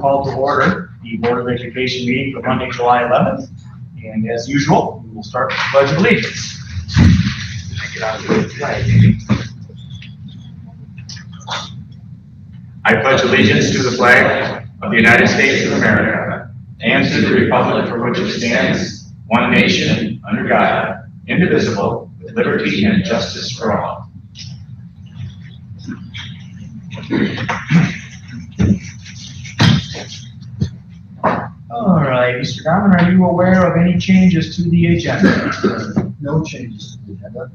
call to order the Board of Education meeting for Monday, July 11th. And as usual, we will start with the Pledge of Allegiance. Get out of the flag, maybe. I pledge allegiance to the flag of the United States of America and to the republic for which it stands, one nation, under God, indivisible, with liberty and justice for all. All right, Mr. Garman, are you aware of any changes to the agenda? No changes to the agenda.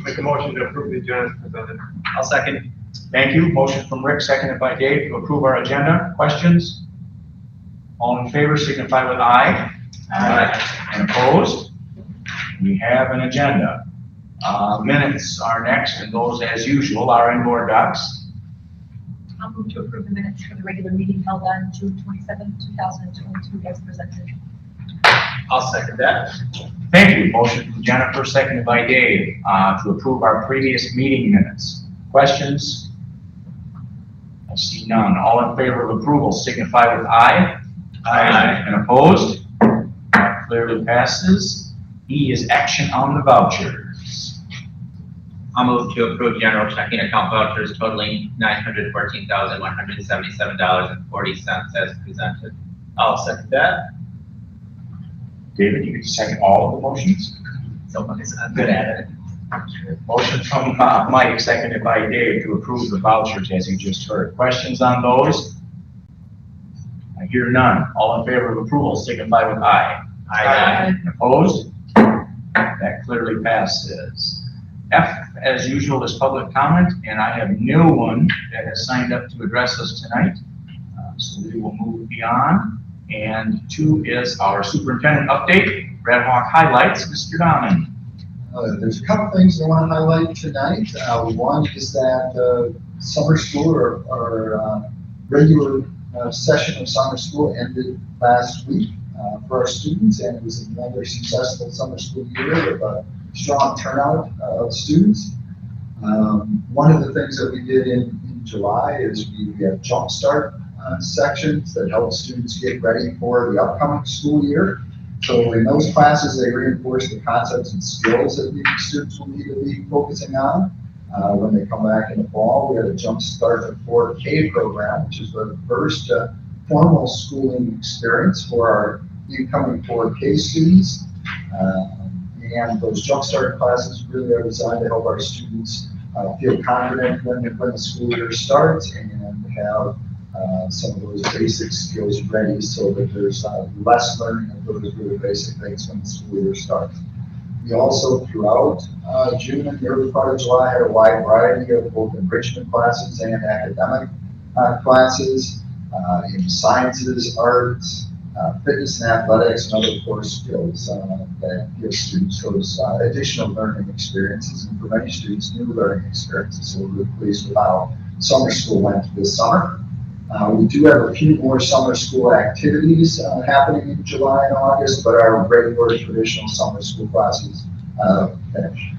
Make a motion to approve the agenda as presented. I'll second. Thank you. Motion from Rick, seconded by Dave to approve our agenda. Questions? All in favor signify with aye. Aye. And opposed? We have an agenda. Minutes are next, and those, as usual, are in board docs. I'll move to approve the minutes for the regular meeting held on June 27, 2022 as presented. I'll second that. Thank you. Motion from Jennifer, seconded by Dave, to approve our previous meeting minutes. Questions? I see none. All in favor of approval signify with aye. Aye. And opposed? That clearly passes. E is action on the vouchers. I'll move to approve general checking account vouchers totaling $914,177.40 as presented. I'll second that. David, you can second all of the motions? So I'm good at it. Motion from Mike, seconded by Dave to approve the vouchers as you just heard. Questions on those? I hear none. All in favor of approval signify with aye. Aye. Opposed? That clearly passes. F, as usual, is public comment, and I have no one that has signed up to address us tonight. So we will move beyond. And 2 is our superintendent update. Red Hawk highlights. Mr. Dahman. There's a couple things I want to highlight tonight. One is that summer school or regular session of summer school ended last week for our students, and it was another successful summer school year with a strong turnout of students. One of the things that we did in July is we have jumpstart sections that help students get ready for the upcoming school year. So in those classes, they reinforce the concepts and skills that the students will need to be focusing on when they come back in the fall. We had a Jumpstart the 4K program, which is the first formal schooling experience for our incoming 4K students. And those Jumpstart classes really are designed to help our students feel confident when the school year starts and have some of those basic skills ready so that there's less learning of those really basic things when the school year starts. We also, throughout June and the early part of July, had a wide variety of both enrichment classes and academic classes in sciences, arts, fitness and athletics, and other core skills that give students those additional learning experiences, and for many students, new learning experiences. So we're really pleased with how summer school went this summer. We do have a few more summer school activities happening in July and August, but our regular traditional summer school classes finish.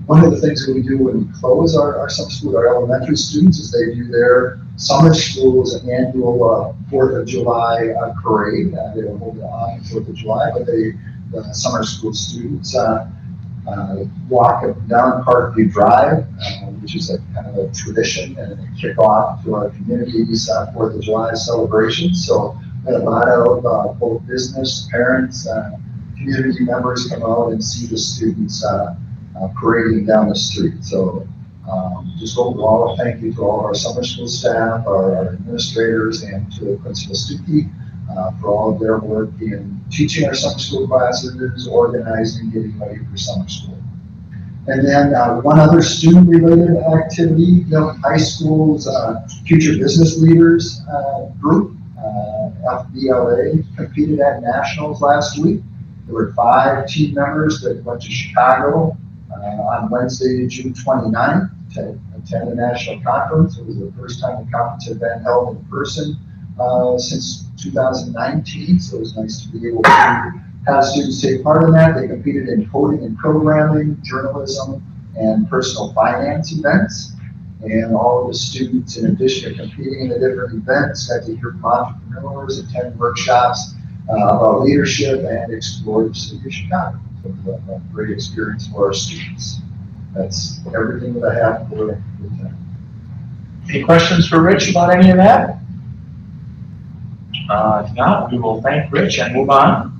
One of the things that we do when we close our summer school, our elementary students, is they do their summer school's annual 4th of July parade. They don't hold it on 4th of July, but the summer school students walk up and down Parkview Drive, which is a kind of a tradition and a kickoff to our community's 4th of July celebrations. So we had a lot of both business, parents, community members come out and see the students parading down the street. So just overall, thank you to all of our summer school staff, our administrators, and to Principal Stuckey for all of their work in teaching our summer school classes, organizing, getting ready for summer school. And then one other student-related activity, high school's Future Business Leaders group, FBLA, competed at nationals last week. There were 5 team members that went to Chicago on Wednesday, June 29th to attend the national conference. It was the first time the conference had been held in person since 2019, so it was nice to be able to have students take part in that. They competed in coding and programming, journalism, and personal finance events. And all of the students, in addition to competing in the different events, got to hear from entrepreneurs, attend workshops about leadership, and explore the city of Chicago. So it was a great experience for our students. That's everything that I have for the Any questions for Rich about any of that? If not, we will thank Rich and move on.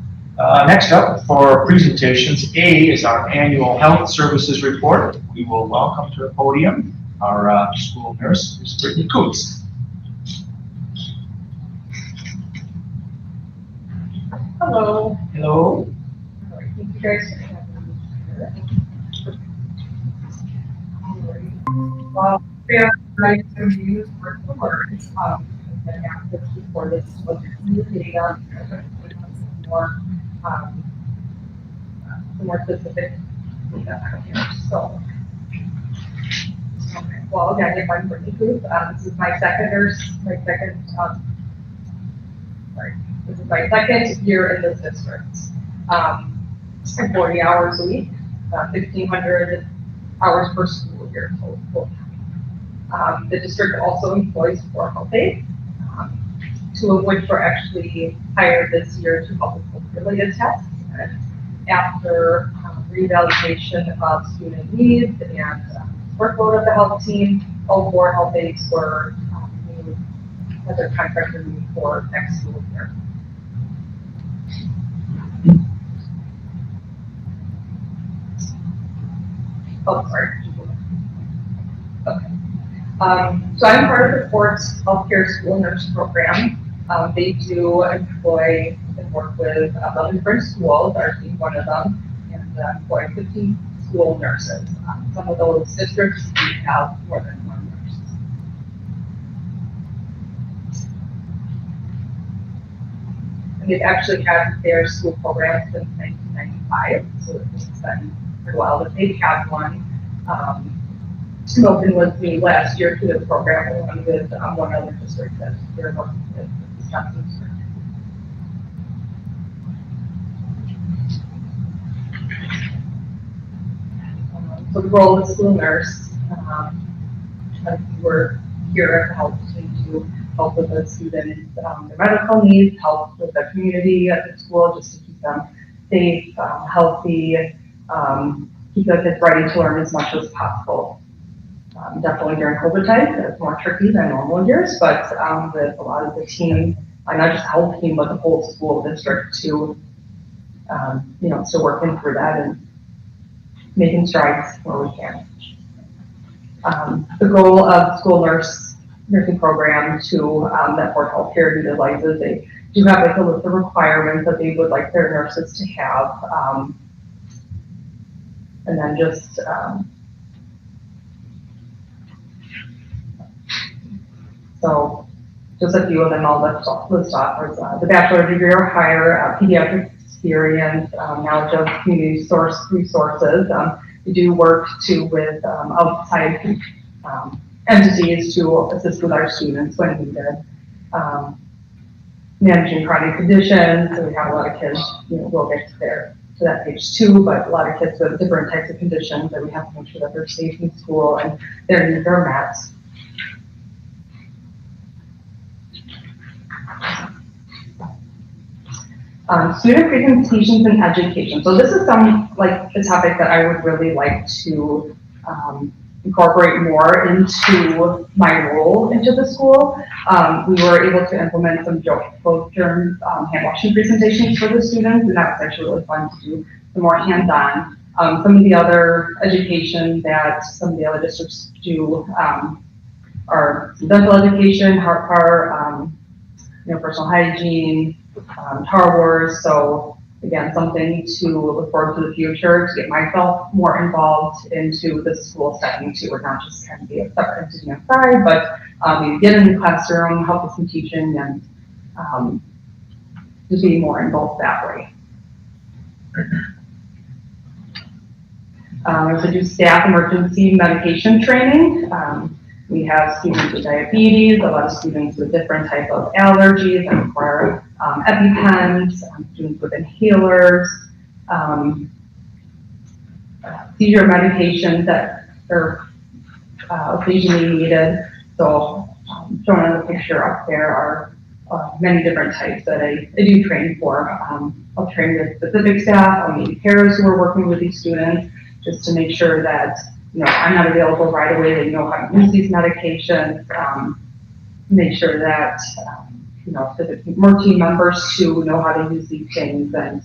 Next up for presentations, A is our annual health services report. We will welcome to the podium our school nurse, Ms. Brittany Coots. Hello. Hello. Thank you guys for having me here. Well, we are trying to use word for word. I've been active before this was new data, more, some more specific data here. So, okay. Well, again, if I'm Brittany Coots, this is my second year in this district. 40 hours a week, 1,500 hours per school year total. The district also employs 4 health aides, 2 of which were actually hired this year to help with related tests. And after reevaluation of student needs and workload of the health team, all 4 health aides were had their contract renewed for next school year. Oh, sorry. Okay. So I'm part of the Fort's Healthcare School Nurse Program. They do employ and work with 11 different schools, ours being one of them, and employ 15 school nurses. Some of those districts do have more than 1 nurse. And they've actually had their school program since 1995, so it's been for a while that they've had one. Spoken with me last year to the program, along with one other district that they're working with, Wisconsin district. So the role of the school nurse, we're here to help to help with the students, their medical needs, help with the community at the school, just to keep them safe, healthy, keep the kids ready to learn as much as possible. Definitely during COVID times, it's more tricky than normal years, but with a lot of the team, not just health team, but the whole school district to, still working through that and making strides where we can. The goal of school nursing program to that Fort Healthcare utilizes, they do have like a list of requirements that they would like their nurses to have, and then just so just a few of them I'll list off. The bachelor degree or higher, pediatric experience, knowledge of community resources. We do work with outside entities to assist with our students when needed. Managing chronic conditions, so we have a lot of kids, we'll get to that page too, but a lot of kids with different types of conditions that we have to make sure that they're safe in school and their needs are met. Student presentations and education. So this is the topic that I would really like to incorporate more into my role into the school. We were able to implement some both germ hand washing presentations for the students, and that was actually really fun to do some more hands-on. Some of the other education that some of the other districts do are dental education, heart care, personal hygiene, Star Wars. So again, something to look forward to the future, to get myself more involved into the school setting too, or not just kind of be a separate entity outside, but maybe get in the classroom, help with some teaching, and just be more involved that way. So do staff emergency medication training. We have students with diabetes, a lot of students with different type of allergies that require EpiPens, students with inhalers, seizure medications that are occasionally needed. So shown in the picture up there are many different types that I do train for. I'll train with specific staff, I'll meet parents who are working with these students, just to make sure that, I'm not available right away, they know how to use these medications, make sure that, more team members too know how to use these things, and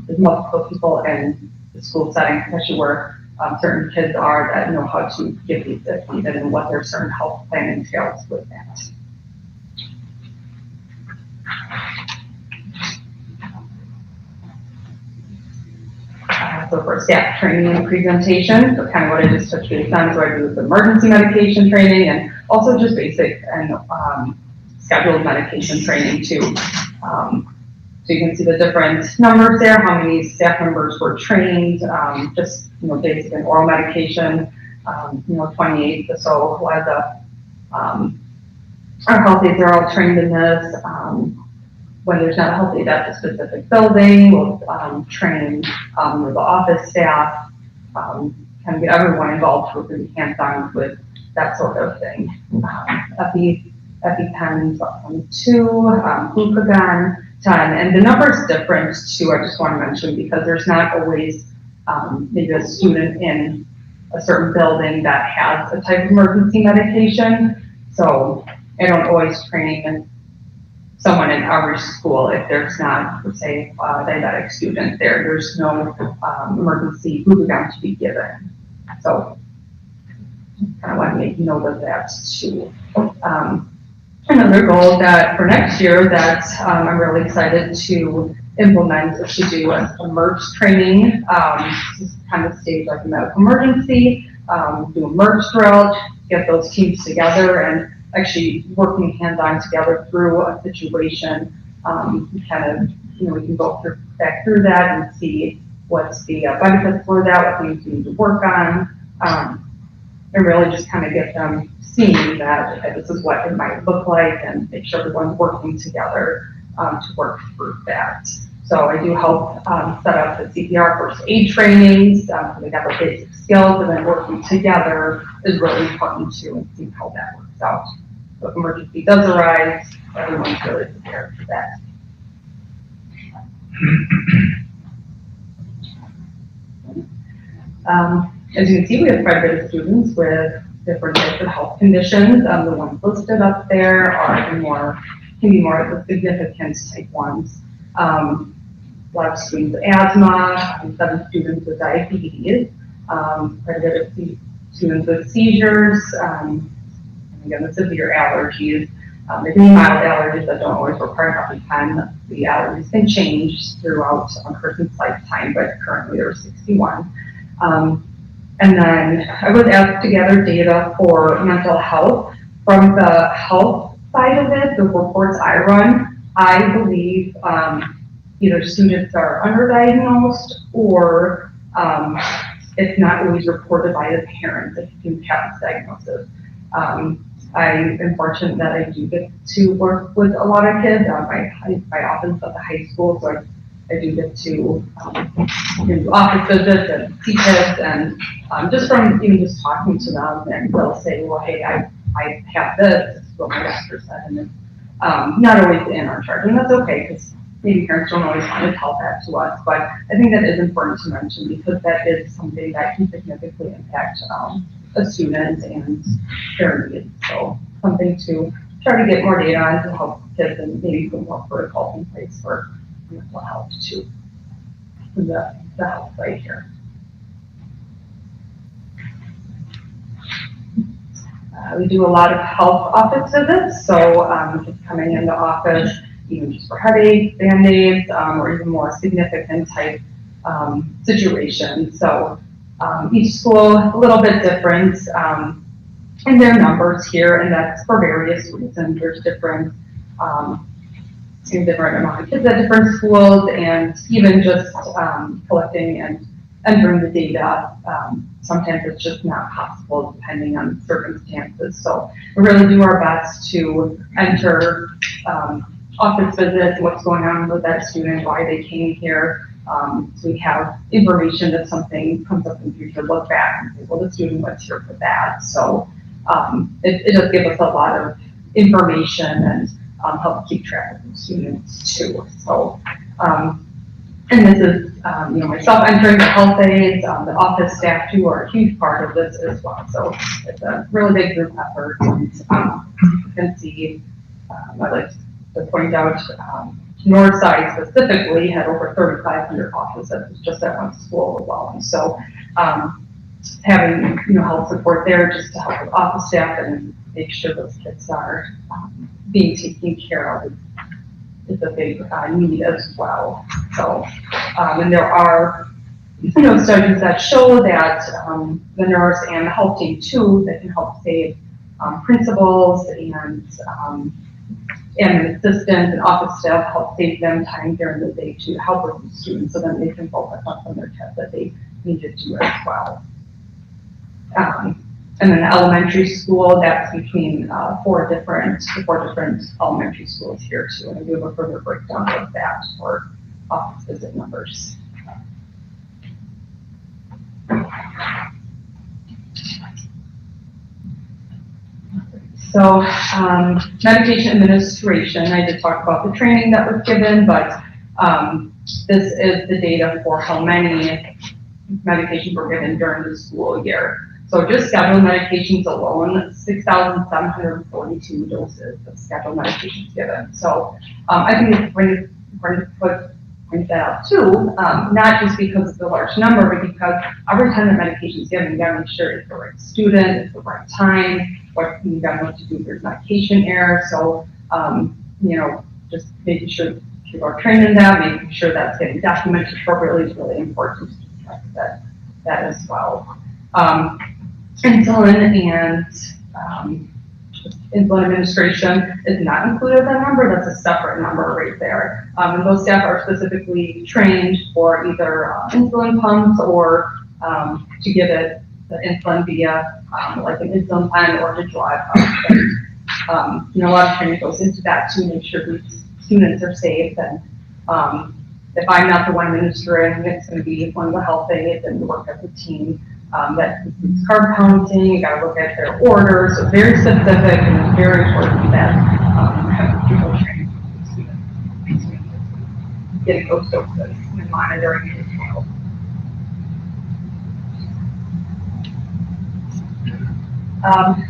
there's multiple people in the school setting, especially where certain kids are, that know how to give these if needed and what their certain health plan entails with that. So for staff training and presentation, so kind of what I just touched base on, so I do the emergency medication training and also just basic and scheduled medication training too. So you can see the different numbers there, how many staff members were trained, just, basic and oral medication, 28, so a lot of the, our health aides are all trained in this. When there's not a health aide at a specific building, we'll train the office staff, kind of get everyone involved to really hands-on with that sort of thing. EpiPens 2, glucagon 10, and the number's different too, I just want to mention, because there's not always maybe a student in a certain building that has a type of emergency medication, so I don't always train someone in our school if there's not, per se, a diabetic student there. There's no emergency glucagon to be given. So kind of want to make note of that too. Another goal that for next year that I'm really excited to implement is to do a MERGE training, just kind of stage like a medical emergency, do a MERGE drill, get those teams together and actually working hands-on together through a situation. Kind of, we can go back through that and see what's the benefits for that, what things we need to work on, and really just kind of get them seeing that okay, this is what it might look like and make sure everyone's working together to work through that. So I do help set up the CPR first aid trainings, so they got the basic skills, and then working together is really important too, and see how that works out. So if emergency does arise, everyone's really prepared for that. As you can see, we have quite a bit of students with different types of health conditions. The ones listed up there are can be more of the significant type ones. A lot of students with asthma, 7 students with diabetes, quite a bit of students with seizures, and again, the severe allergies. There can be mild allergies that don't always require EpiPen. The allergies can change throughout a person's lifetime, but currently there are 61. And then I was asked to gather data for mental health. From the health side of it, the reports I run, I believe either students are underdiagnosed or it's not always reported by the parents if you can have this diagnosis. I am fortunate that I do get to work with a lot of kids. My office is at the high school, so I do get to do office visits and see kids, and just from even just talking to them, and they'll say, well, hey, I have this is what my doctor said, and it's not always in our charge, and that's okay, because maybe parents don't always want to tell that to us, but I think that is important to mention, because that is something that can significantly impact a student and their needs. So something to try to get more data on to help kids and maybe put more protocols in place for mental health too. The health right here. We do a lot of health office visits, so just coming into office, even just for headaches, Band-Aids, or even more significant type situations. So each school a little bit different in their numbers here, and that's for various reasons. There's different amount of kids at different schools, and even just collecting and entering the data. Sometimes it's just not possible depending on circumstances. So we really do our best to enter office visits, what's going on with that student, why they came here, So we have information if something comes up in the future, look back and say, well, the student was here for that. So it does give us a lot of information and help keep track of the students too. So, and this is, myself entering the health aides, the office staff too are a huge part of this as well. So it's a really big group effort. And you can see, I'd like to point out, Northside specifically had over 3,500 offices just at one school alone. So having, health support there just to help with office staff and make sure those kids are being taken care of is a big need as well. So, and there are, studies that show that the nurse and the health team too, that can help save principals and assistants and office staff, help save them time during the day to help with the students so then they can focus on some of their tests that they need to do as well. And then the elementary school, that's between four different elementary schools here too. And I do have a further breakdown of that for office visit numbers. So medication administration, I did talk about the training that was given, but this is the data for how many medications were given during the school year. So just scheduled medications alone, 6,742 doses of scheduled medications given. So I think it's going to point that out too, not just because of the large number, but because every time the medication is given, you gotta make sure it's the right student, it's the right time, what you gotta know what to do if there's medication error. So, just making sure people are trained in that, making sure that's getting documented appropriately is really important to track that as well. Insulin and insulin administration is not included in that number. That's a separate number right there. And those staff are specifically trained for either insulin pumps or to give it the insulin via like an insulin pen or to draw it up. And, a lot of training goes into that to make sure these students are safe. And if I'm not the one administering, it's going to be one of the health aides and work as a team. That includes carb counting, you gotta look at their orders, so very specific and it's very important that have people trained students getting those doses and monitoring it as well.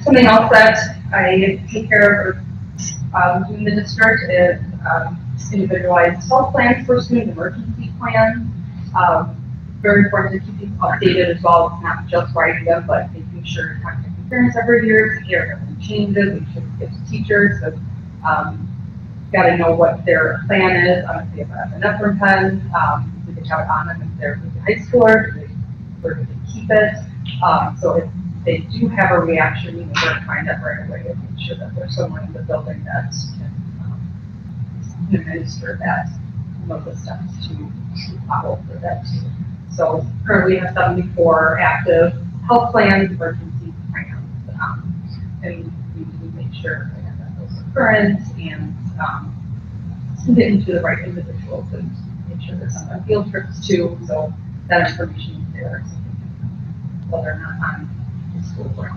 Something else that I take care of in the district is individualized health plans for student emergency plans. Very important to keep these updated as well, not just writing them, but making sure contact parents every year to hear if anything changes, we should get to teachers, so got to know what their plan is, if they have an epinephrine pen, do they have it on them if they're in high school, where do they keep it, so if they do have a reaction, we're going to find out right away and make sure that there's someone in the building that can administer that, the steps to follow for that too. So currently we have 74 active health plans, emergency plans, and we make sure that those are current and getting to the right individuals and make sure they're on field trips too. So that information is there, so whether or not on the school board.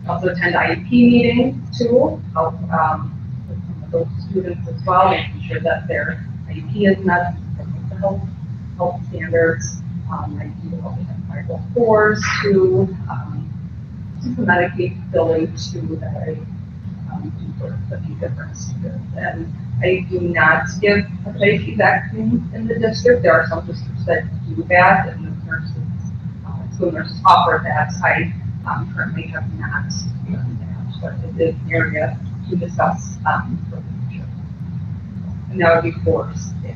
Also attend IEP meetings too, help with some of those students as well, making sure that their IEP is met, the health standards. I do help with 504s to medicate billing to that I do for a few different students. And I do not give hepatitis vaccines in the district. There are some districts that do that, and the school nurses offer that. I currently have not done that, but it is an area to discuss for the future. And that would be for staff.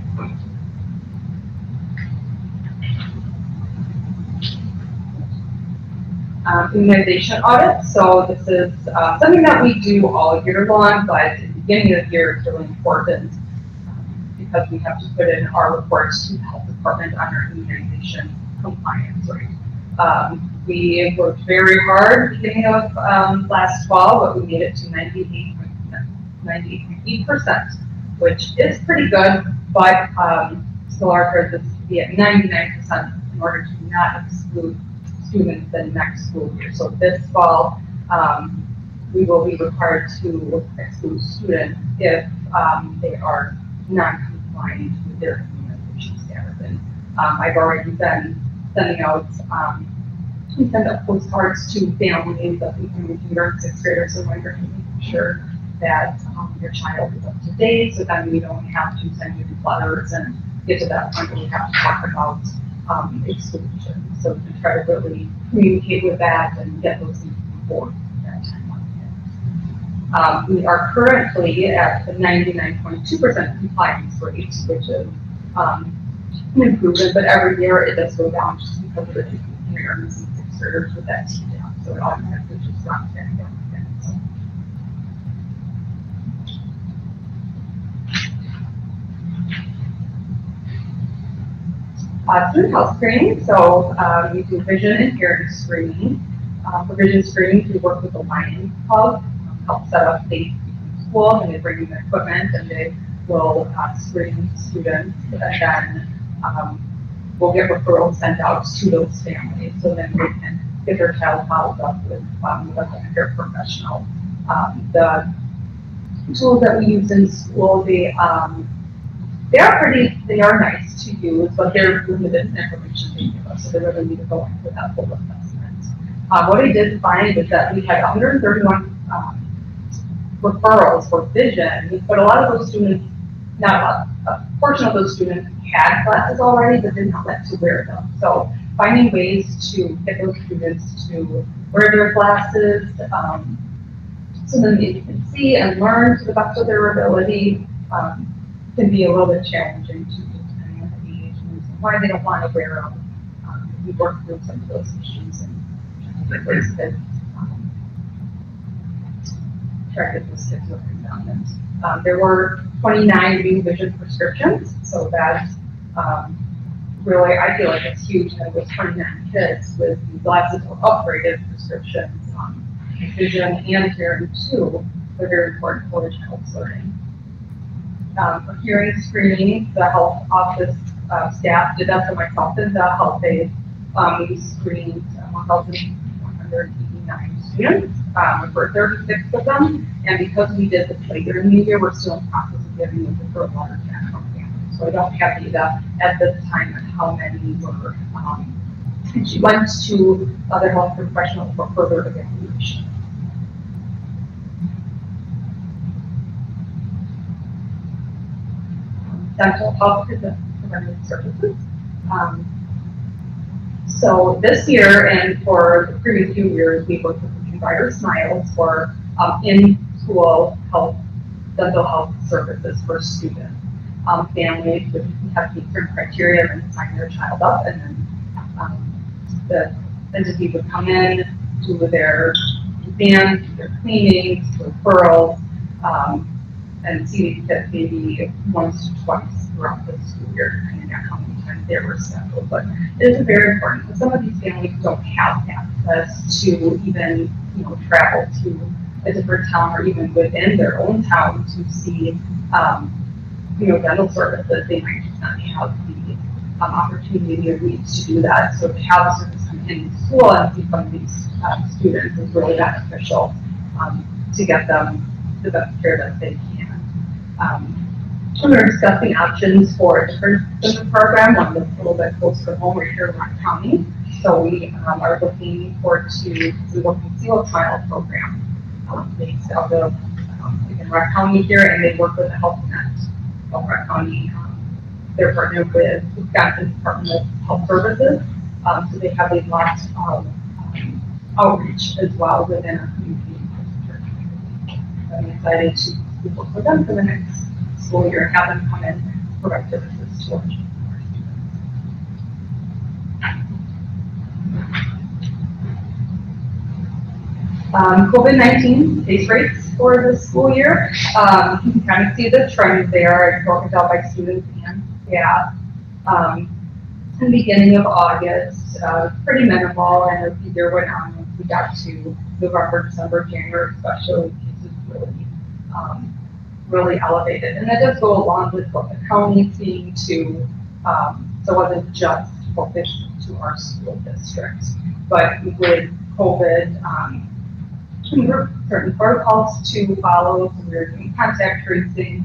Immunization audit. So this is something that we do all year long, but at the beginning of the year it's really important because we have to put in our reports to the health department on our immunization compliance rate. We worked very hard at the beginning of last fall, but we made it to 98.8%, which is pretty good, but still encourage this to be at 99% in order to not exclude students the next school year. So this fall, we will be required to exclude students if they are non-compliant with their immunization status. And I've already been sending out, we send out postcards to families of kindergarten, sixth graders, and younger, making sure that your child is up to date, so then we don't have to send you letters and get to that point where we have to talk about exclusion. So we can try to really communicate with that and get those things before that time. We are currently at the 99.2% compliance rate, which is an improvement, but every year it does go down just because of the kindergarten and sixth graders with that T down. So it automatically just drops down again. So. Student health screening, so we do vision and hearing screening. For vision screening, we work with the Lions Club, help set up the school, and they bring in their equipment, and they will screen students, and then we'll get referrals sent out to those families, so then they can get their child followed up with a care professional. The tools that we use in school, they are nice to use, but they're limited in information they give us, so they really need to go into that full assessment. What I did find is that we had 131 referrals for vision, but a lot of those students, not a portion of those students had glasses already, but didn't have that to wear them. So finding ways to get those students to wear their glasses, so then they can see and learn to the best of their ability, can be a little bit challenging to depending on the age and why they don't want to wear them. We work through some of those issues and ways that try to get those kids working down them. There were 29 new vision prescriptions, so that's really, I feel like it's huge that it was 29 kids with the glasses or upgraded prescriptions, vision and hearing too. They're very important for the child's learning. For hearing screening, the health office staff did that for myself and the health aide. We screened 1,189 students, for 36 of them, and because we did this later in the year, we're still in the process of getting the referral letter back from families. So I don't have data at this time on how many were. And she went to other health professionals for further evaluation. Dental health preventive services. So this year and for the previous few years, we worked with Brighter Smiles for in-school health, dental health services for students. Families would have different criteria and sign their child up, and then the entity would come in, do their exams, do their cleanings, referrals, and see these kids maybe once or twice throughout the school year, depending on how many times they were scheduled. But it is very important because some of these families don't have access to even, travel to a different town or even within their own town to see, dental services. They might just not have the opportunity or needs to do that. So to have a service come in school and see some of these students is really beneficial to get them the best care that they can. We're discussing options for a different program, one that's a little bit closer to home. We're here in Rock County, so we are looking forward to the Working Seal Trial Program based out of Rock County here, and they work with the Health Net of Rock County. They're partnered with Wisconsin Department of Health Services, so they have a lot of outreach as well within our community. I'm excited to work with them for the next school year and have them come in and provide services to our students. COVID-19 case rates for this school year. You can kind of see the trend there, broken down by students and staff. In the beginning of August, pretty minimal, and as the year went on, once we got to November, December, January, especially, cases really elevated. And that does go along with what the county is seeing to So it wasn't just focused to our school district. But with COVID, there were certain protocols to follow. So we were doing contact tracing,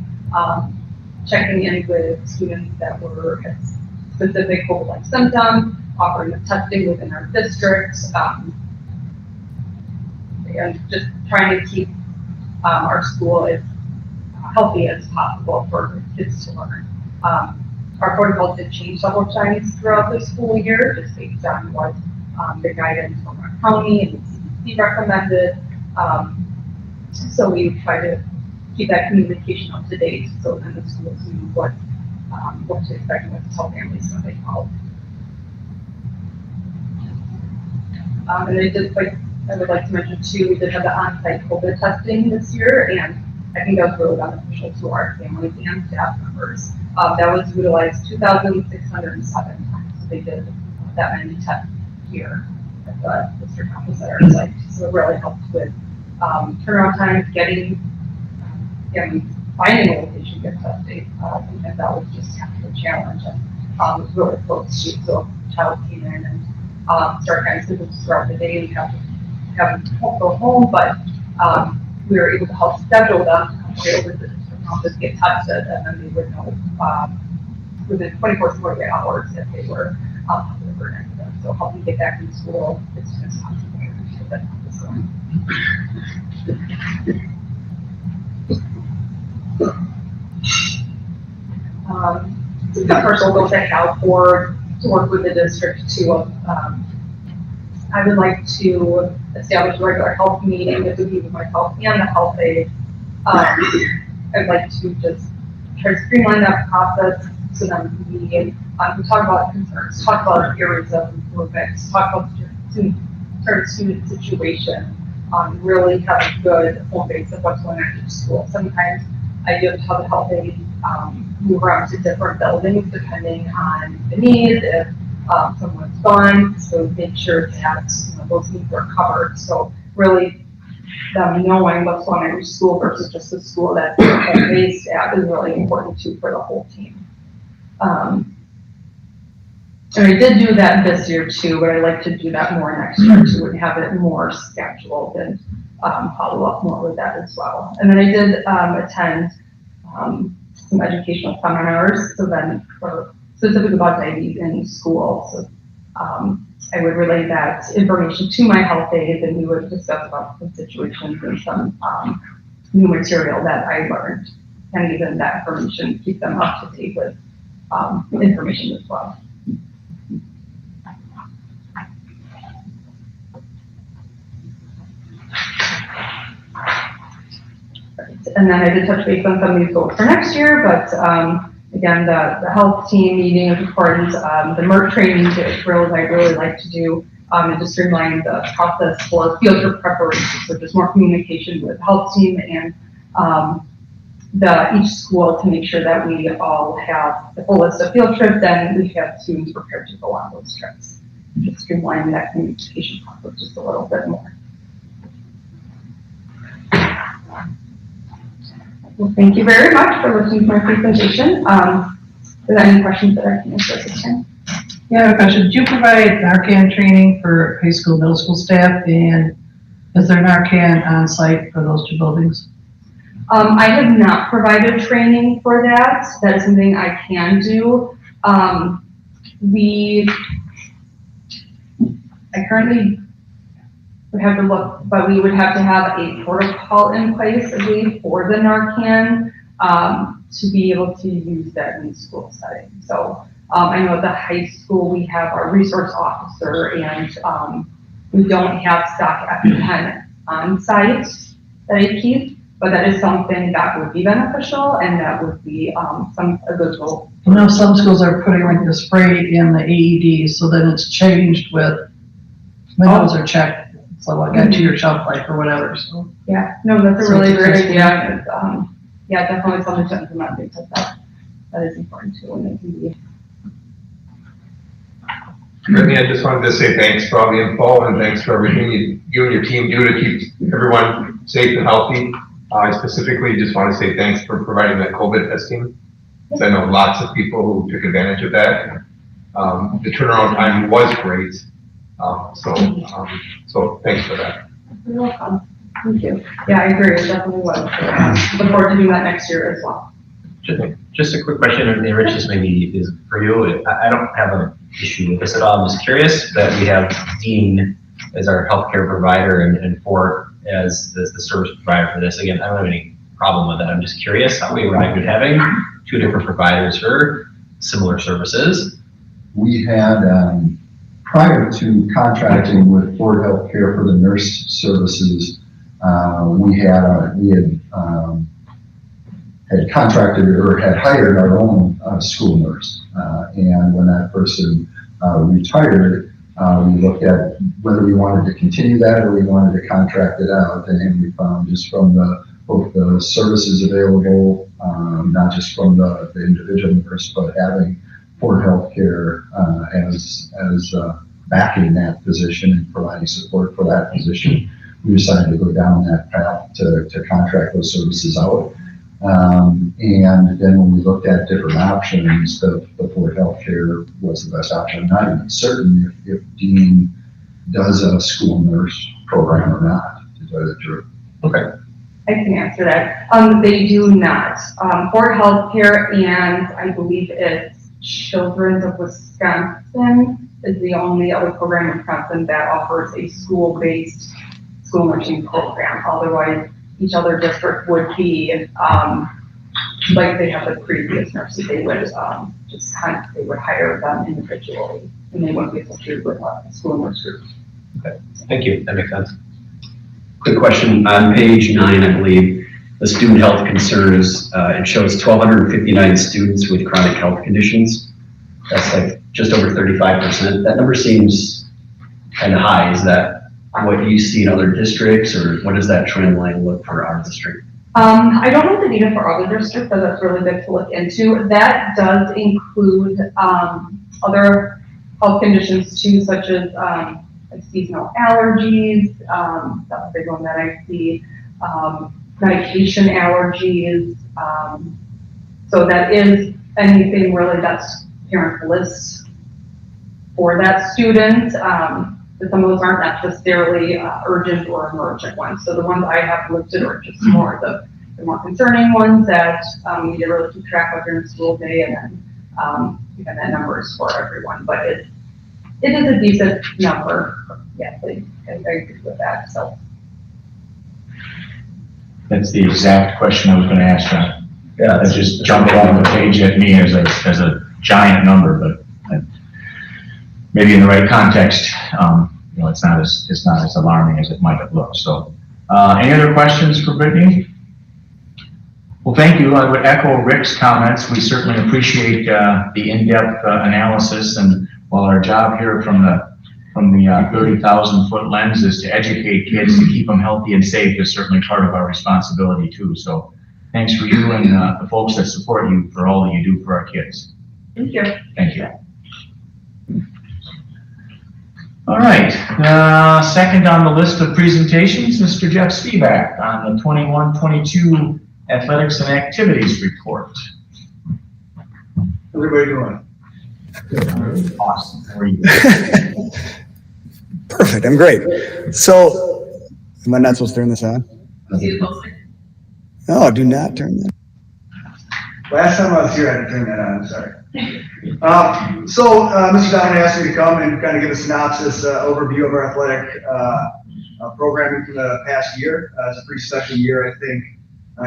checking in with students that were at specific COVID-like symptoms, offering the testing within our district, and just trying to keep our school as healthy as possible for kids to learn. Our protocols did change several times throughout the school year, just based on what the guidance from our county and the CDC recommended. So we try to keep that communication up to date, so then the schools knew what to expect and what to tell families when they called. And I would like to mention too, we did have the on-site COVID testing this year, and I think that was really beneficial to our families and staff members. That was utilized 2,607 times. So they did that many tests here at the district office at our site. So it really helped with turnaround times, finding a location to get tested. And that was just kind of a challenge. And it was really close to, so a child came in and started kind of symptoms throughout the day. We have to go home, but we were able to help schedule them to come straight over to the district office, get tested, and then they would know within 24 to 48 hours if they were positive or negative. So helping get back into school as soon as possible. Some personal goals I have to work with the district to I would like to establish a regular health meeting. This would be with myself and the health aide. I'd like to just try to streamline that process so that we talk about concerns, talk about areas of improvement, talk about student situation, really have a good home base of what's going on in school. Sometimes I do have the health aide move around to different buildings depending on the need. If someone's gone, so make sure that those needs are covered. So really, them knowing what's going on in your school versus just the school that they're based at is really important too for the whole team. And I did do that this year too, but I'd like to do that more next year too, and have it more scheduled and follow up more with that as well. And then I did attend some educational seminars, so then specifically about diabetes in school. So I would relay that information to my health aide, and we would discuss about some situations and some new material that I learned, and even that information, keep them up to date with information as well. And then I did touch base on some of these goals for next year, but again, the health team meeting is important. The MERT training drills I really like to do, and to streamline the process for field trip preparation. So just more communication with the health team and each school to make sure that we all have the full list of field trips, and we have students prepared to go on those trips. Just streamlining that communication process just a little bit more. Well, thank you very much for listening to my presentation. Are there any questions that I can answer at this time? Yeah, I have a question. Did you provide Narcan training for high school, middle school staff, and is there Narcan on site for those two buildings? I have not provided training for that. That is something I can do. I currently would have to look, but we would have to have a protocol in place, I believe, for the Narcan to be able to use that in the school setting. So I know at the high school we have our resource officer, and we don't have stock EpiPen on site that I keep, but that is something that would be beneficial, and that would be a good goal. I know some schools are putting like the spray in the AED, so then it's changed with windows are checked. So I got to your shelf life or whatever. So yeah, no, that's a really great idea. Yeah, definitely something to implement, because that is important too, and it can be. Brittany, I just wanted to say thanks for all the info and thanks for everything you and your team do to keep everyone safe and healthy. I specifically just want to say thanks for providing that COVID testing. I know lots of people who took advantage of that. The turnaround time was great. So thanks for that. You're welcome. Thank you. Yeah, I agree. It definitely was. Look forward to doing that next year as well. Just a quick question, and Rich, this maybe is for you. I don't have an issue with this at all. I'm just curious that we have Dean as our healthcare provider and Fort as the service provider for this. Again, I don't have any problem with that. I'm just curious how we arrived at having two different providers for similar services. We had, prior to contracting with Ford Healthcare for the nurse services, we had contracted or had hired our own school nurse. And when that person retired, we looked at whether we wanted to continue that or we wanted to contract it out. And we found just from both the services available, not just from the individual nurse, but having Ford Healthcare as backing that position and providing support for that position, we decided to go down that path to contract those services out. And then when we looked at different options, the Ford Healthcare was the best option. I'm not even certain if Dean does a school nurse program or not, to tell you the truth. Okay. I can answer that. They do not. Ford Healthcare and I believe it's Children's of Wisconsin is the only other program in Wisconsin that offers a school-based school nursing program. Otherwise, each other district would be like they have the previous nurses. They would they would hire them individually, and they wouldn't be associated with a school nurse group. Okay. Thank you. That makes sense. Quick question, on page 9, I believe, the student health concerns, it shows 1,259 students with chronic health conditions. That's like just over 35%. That number seems kind of high. Is that what you see in other districts, or what does that trend line look for our district? I don't know the data for other districts, but that's really good to look into. That does include other health conditions too, such as like seasonal allergies. That's a big one that I see. Medication allergies. So that is anything really that's parent list for that student. But some of those aren't necessarily urgent or emergent ones. So the ones I have listed are just more the more concerning ones that we need to really keep track of during the school day, and then even that number is for everyone. But it is a decent number. Yes, I agree with that. So That's the exact question I was going to ask, John. Yeah, That just jumped off the page at me as a giant number, but maybe in the right context, it's not as alarming as it might have looked. So, any other questions for Brittany? Well, thank you. I would echo Rick's comments. We certainly appreciate the in-depth analysis, and while our job here from the 30,000-foot lens is to educate kids to keep them healthy and safe, is certainly part of our responsibility too. So, thanks for you and the folks that support you for all that you do for our kids. thank you. Thank you. All right, second on the list of presentations, Mr. Jeff Spivak on the 21-22 Athletics and Activities Report. How's everybody doing? Awesome. How are you? Perfect, I'm great. So, am I not supposed to turn this on? No, do not turn that. Last time I was here, I had to turn that on, I'm sorry. Mr. Donovan asked me to come and kind of give a synopsis, overview of our athletic programming for the past year. It's a pretty special year, I think,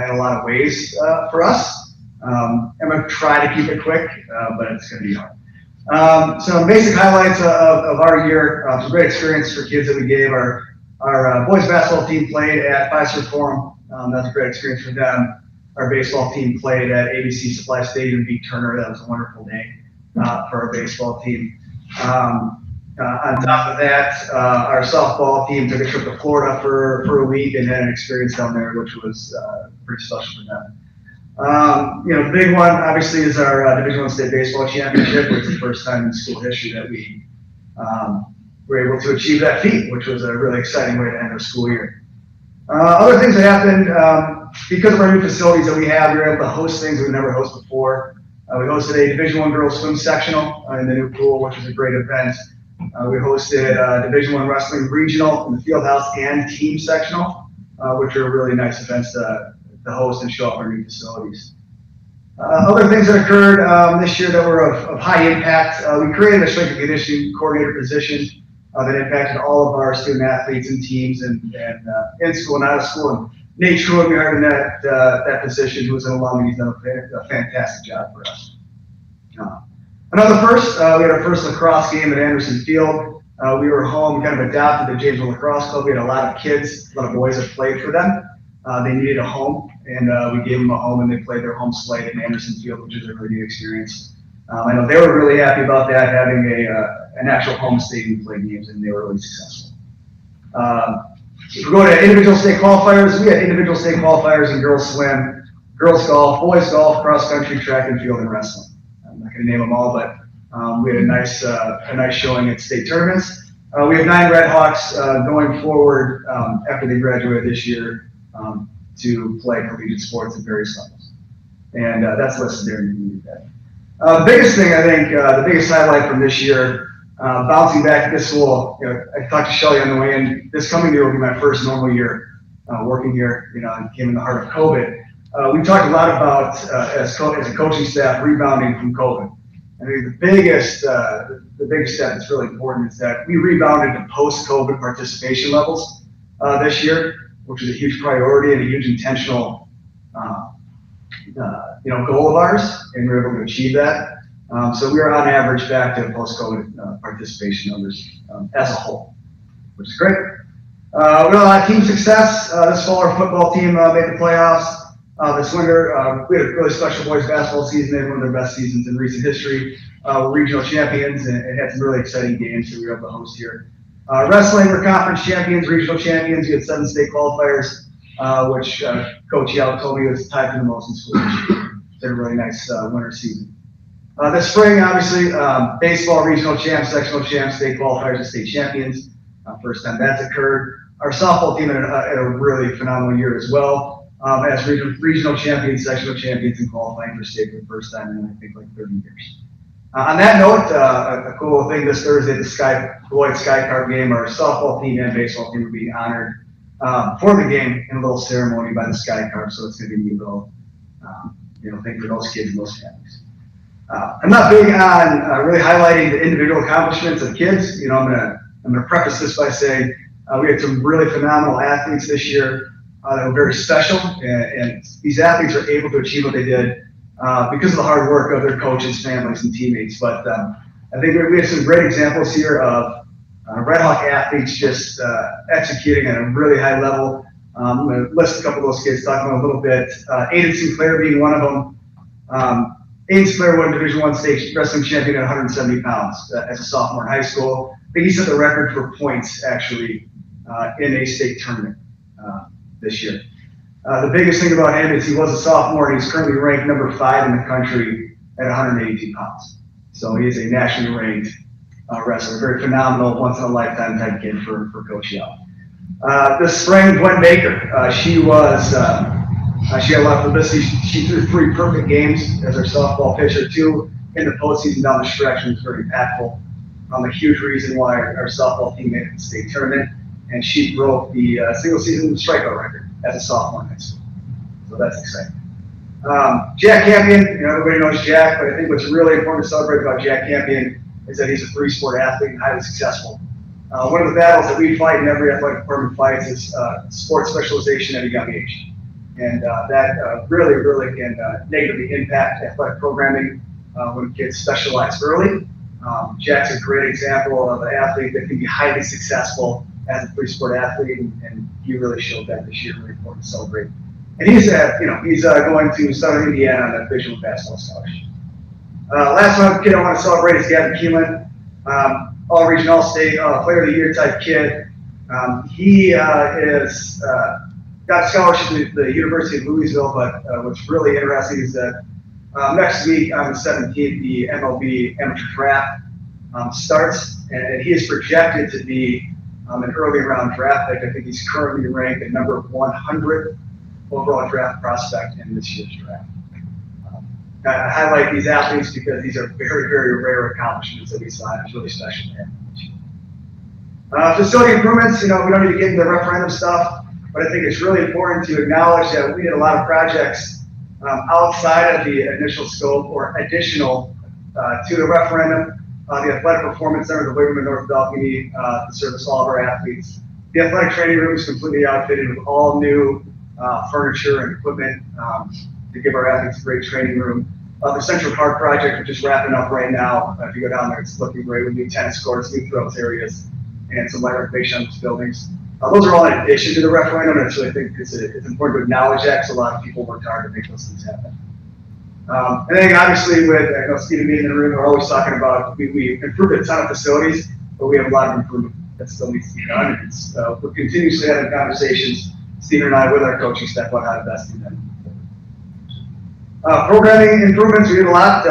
in a lot of ways for us. I'm going to try to keep it quick, but it's going to be hard. Some basic highlights of our year, some great experience for kids that we gave. Our boys basketball team played at Fiserv Forum. That was a great experience for them. Our baseball team played at ABC Supply Stadium, beat Turner. That was a wonderful day for our baseball team. On top of that, our softball team took a trip to Florida for a week and had an experience down there, which was pretty special for them. The big one, obviously, is our Division I State Baseball Championship, which is the first time in school history that we were able to achieve that feat, which was a really exciting way to end our school year. Other things that happened, because of our new facilities that we have, we were able to host things we've never hosted before. We hosted a Division I girls swim sectional in the new pool, which was a great event. We hosted Division I wrestling regional in the field house and team sectional, which are really nice events to host and show off our new facilities. Other things that occurred this year that were of high impact, we created a strength and conditioning coordinator position that impacted all of our student athletes and teams and in school and out of school. And Nate Truitt, we hired in that position, who was an alum, and he's done a fantastic job for us. Another first, we had our first lacrosse game at Anderson Field. We were home, kind of adopted the Janesville Lacrosse Club. We had a lot of kids, a lot of boys that played for them. They needed a home, and we gave them a home, and they played their home slate at Anderson Field, which is a really neat experience. I know they were really happy about that, having an actual home stadium to play games, and they were really successful. If we go to individual state qualifiers, we had individual state qualifiers in girls swim, girls golf, boys golf, cross country, track and field, and wrestling. I'm not going to name them all, but we had a nice showing at state tournaments. We have 9 Red Hawks going forward after they graduated this year to play collegiate sports at various levels, and that's listed there in the community guide. The biggest thing, I think, the biggest highlight from this year, bouncing back, this will, I talked to Shelly on the way in, this coming year will be my first normal year working here, and came in the heart of COVID. We talked a lot about, as a coaching staff, rebounding from COVID. I think the biggest step that's really important is that we rebounded to post-COVID participation levels this year, which is a huge priority and a huge intentional goal of ours, and we were able to achieve that. So we are on average back to post-COVID participation numbers as a whole, which is great. We had a lot of team success. This fall, our football team made the playoffs. This winter, we had a really special boys basketball season. They had one of their best seasons in recent history. We're regional champions and had some really exciting games that we were able to host here. Wrestling, we're conference champions, regional champions. We had 7 state qualifiers, which Coach Yao told me was tied for the most in school this year. It's a really nice winter season. This spring, obviously, baseball regional champs, sectional champs, state qualifiers, and state champions. First time that's occurred. Our softball team had a really phenomenal year as well, as regional champions, sectional champions, and qualifying for state for the first time in, I think, like 30 years. On that note, a cool thing this Thursday, the Beloit Sky Carp game, our softball team and baseball team are being honored for the game in a little ceremony by the Sky Carp, so it's going to be a neat little thing for those kids and those families. I'm not big on really highlighting the individual accomplishments of kids. I'm gonna preface this by saying we had some really phenomenal athletes this year that were very special, and these athletes are able to achieve what they did because of the hard work of their coaches, families, and teammates. But I think we have some great examples here of Red Hawk athletes just executing at a really high level. I'm going to list a couple of those kids, talk about a little bit. Aiden Sinclair being one of them. Aiden Sinclair won Division I state wrestling champion at 170 pounds as a sophomore in high school. I think he set the record for points, actually, in a state tournament this year. The biggest thing about him is he was a sophomore, and he's currently ranked number 5 in the country at 182 pounds. So he is a nationally ranked wrestler, very phenomenal, once-in-a-lifetime type kid for Coach Yao. This spring, Gwen Baker, she had a lot of publicity. She threw 3 perfect games as our softball pitcher, 2 in the postseason down the stretch, and was very impactful. A huge reason why our softball team made it to the state tournament, and she broke the single-season strikeout record as a sophomore in high school. So that's exciting. Jack Campion, everybody knows Jack, but I think what's really important to celebrate about Jack Campion is that he's a 3-sport athlete and highly successful. One of the battles that we fight and every athletic department fights is sports specialization at a young age. And that really can negatively impact athletic programming when kids specialize early. Jack's a great example of an athlete that can be highly successful as a 3-sport athlete, and he really showed that this year. Really important to celebrate. And he's going to Southern Indiana on a Division I basketball scholarship. Last one kid I want to celebrate is Gavin Keelan, all-region, all-state, player of the year type kid. He is got a scholarship at the University of Louisville, but what's really interesting is that next week on the 17th, the MLB amateur draft starts, and he is projected to be an early round draft pick. I think he's currently ranked at number 100 overall draft prospect in this year's draft. highlight these athletes because these are very, very rare accomplishments that we saw, and it's really special to have. Facility improvements, we don't need to get into the referendum stuff, but I think it's really important to acknowledge that we did a lot of projects outside of the initial scope or additional to the referendum. The Athletic Performance Center, the weight room in North Balcony, to service all of our athletes. The athletic training room is completely outfitted with all new furniture and equipment to give our athletes a great training room. The Central Park project, which is wrapping up right now. If you go down there, it's looking great with new tennis courts, new throws areas, and some light recreation on those buildings. Those are all in addition to the referendum, and so I think it's important to acknowledge that because a lot of people worked hard to make those things happen. And then obviously with, I know Steve and me in the room, we're always talking about, we improved a ton of facilities, but we have a lot of improvement that still needs to be done. And it's, we're continuously having conversations, Steve and I, with our coaching staff about how to best do that. Programming improvements, we did a lot.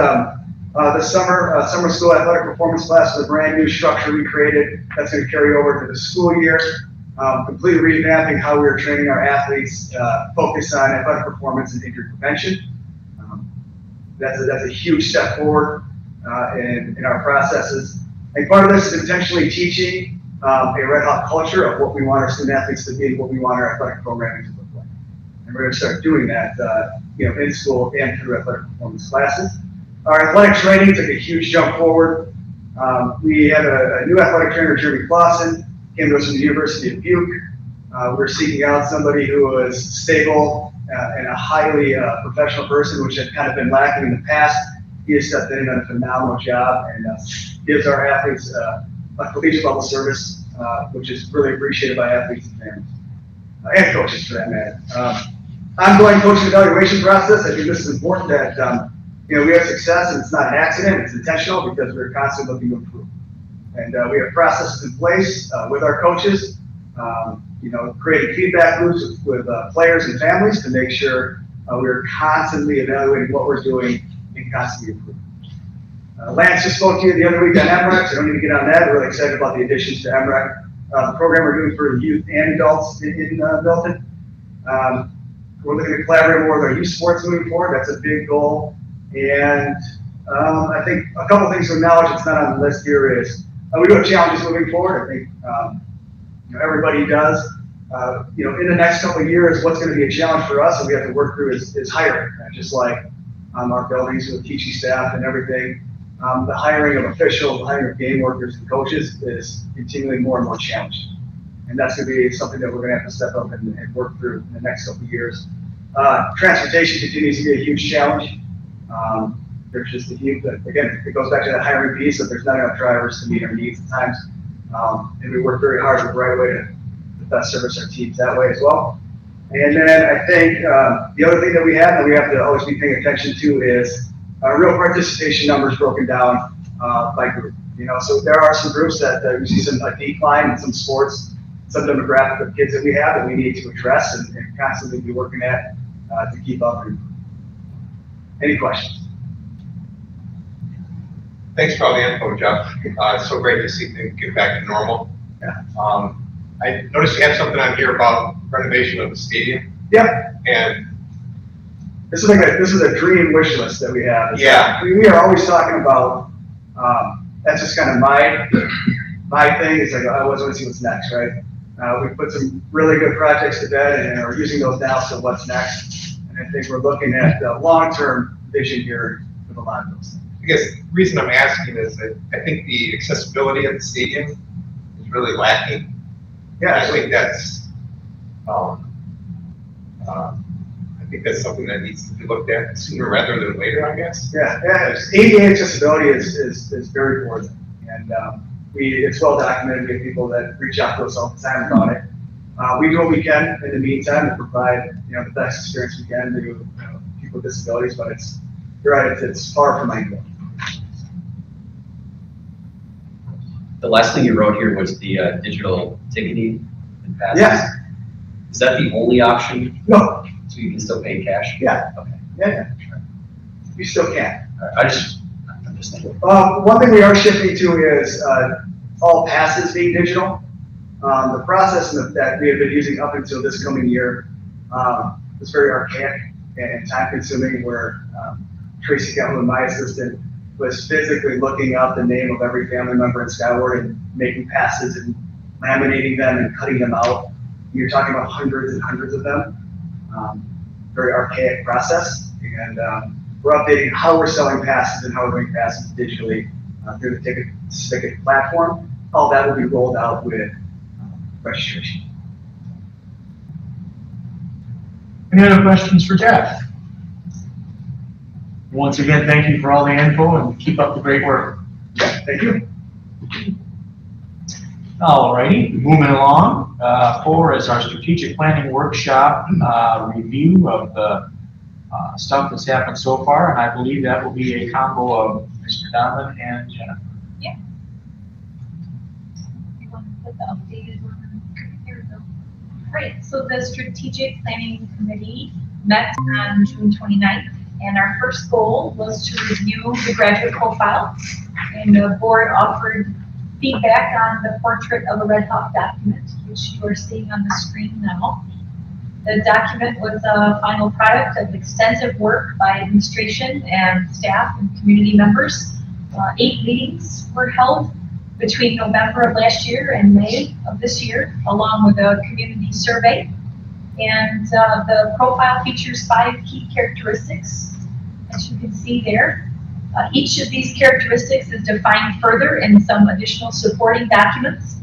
This summer, summer school athletic performance class is a brand new structure we created that's going to carry over to the school year. Completely revamping how we are training our athletes, focus on athletic performance and injury prevention. That's a huge step forward in our processes. And part of this is intentionally teaching a red hot culture of what we want our student athletes to be, what we want our athletic programming to look like. And we're going to start doing that, in school and through athletic performance classes. Our athletic training took a huge jump forward. We had a new athletic trainer, Jeremy Clausen, came to us from the University of Duke. We're seeking out somebody who was stable and a highly professional person, which had kind of been lacking in the past. He has stepped in and done a phenomenal job and gives our athletes a collegiate level service, which is really appreciated by athletes and families, and coaches for that matter. Ongoing coaching evaluation process. I think this is important that we have success and it's not an accident, it's intentional because we're constantly looking to improve. And we have processes in place with our coaches, creating feedback loops with players and families to make sure we're constantly evaluating what we're doing and constantly improving. Lance just spoke to you the other week on MREC, so I don't need to get on that. We're really excited about the additions to MREC. The program we're doing for youth and adults in Milton. We're looking to collaborate more with our youth sports moving forward. That's a big goal. And I think a couple things to acknowledge, it's not on the list here, is we do have challenges moving forward. I think everybody does. In the next couple of years, what's going to be a challenge for us and we have to work through is hiring, just like our buildings with teaching staff and everything. The hiring of officials, the hiring of game workers and coaches is continuing more and more challenging. And that's going to be something that we're going to have to step up and work through in the next couple of years. Transportation continues to be a huge challenge. There's just again, it goes back to that hiring piece that there's not enough drivers to meet our needs at times. And we work very hard with the right way to best service our teams that way as well. And then I think the other thing that we have to always be paying attention to is real participation numbers broken down by group. So there are some groups that we see some decline in some sports, some demographic of kids that we have that we need to address and constantly be working at to keep up. Any questions? Thanks for all the info, Jeff. It's so great to see things get back to normal. Yeah. I noticed you have something on here about renovation of the stadium. Yeah. And this is a dream wish list that we have. Yeah. We are always talking about. That's just kind of my thing. It's like I always want to see what's next, right? We put some really good projects to bed and are using those now. So what's next? And I think we're looking at the long-term vision here with a lot of those things. I guess the reason I'm asking is that I think the accessibility of the stadium is really lacking. Yeah, I think that's something that needs to be looked at sooner rather than later, I guess. Yeah. ADA accessibility is very important, and it's well documented. We have people that reach out to us all the time about it. We do what we can in the meantime to provide the best experience we can to people with disabilities, but you're right, it's far from ideal. The last thing you wrote here was the digital ticketing and passes. Yes. Is that the only option? No. So you can still pay cash? Yeah. Okay. Yeah. You still can. I'm just thinking. One thing we are shifting to is all passes being digital. The process that we have been using up until this coming year was very archaic and time consuming, where Tracy Campbell, my assistant, was physically looking up the name of every family member in Skyward and making passes and laminating them and cutting them out. You're talking about hundreds and hundreds of them. Very archaic process, and we're updating how we're selling passes and how we're doing passes digitally through the Ticket platform. All that will be rolled out with registration. Any other questions for Jeff? Once again, thank you for all the info and keep up the great work. Yeah, thank you. Alrighty, moving along. 4 is our strategic planning workshop review of the stuff that's happened so far, and I believe that will be a combo of Mr. Donovan and Jennifer. Yeah. You want to put the updated one? Here we go. Great, so the strategic planning committee met on June 29th, and our first goal was to review the graduate profile, and the board offered feedback on the portrait of a Red Hawk document, which you are seeing on the screen now. The document was a final product of extensive work by administration and staff and community members. 8 meetings were held between November of last year and May of this year, along with a community survey. And the profile features 5 key characteristics, as you can see there. Each of these characteristics is defined further in some additional supporting documents.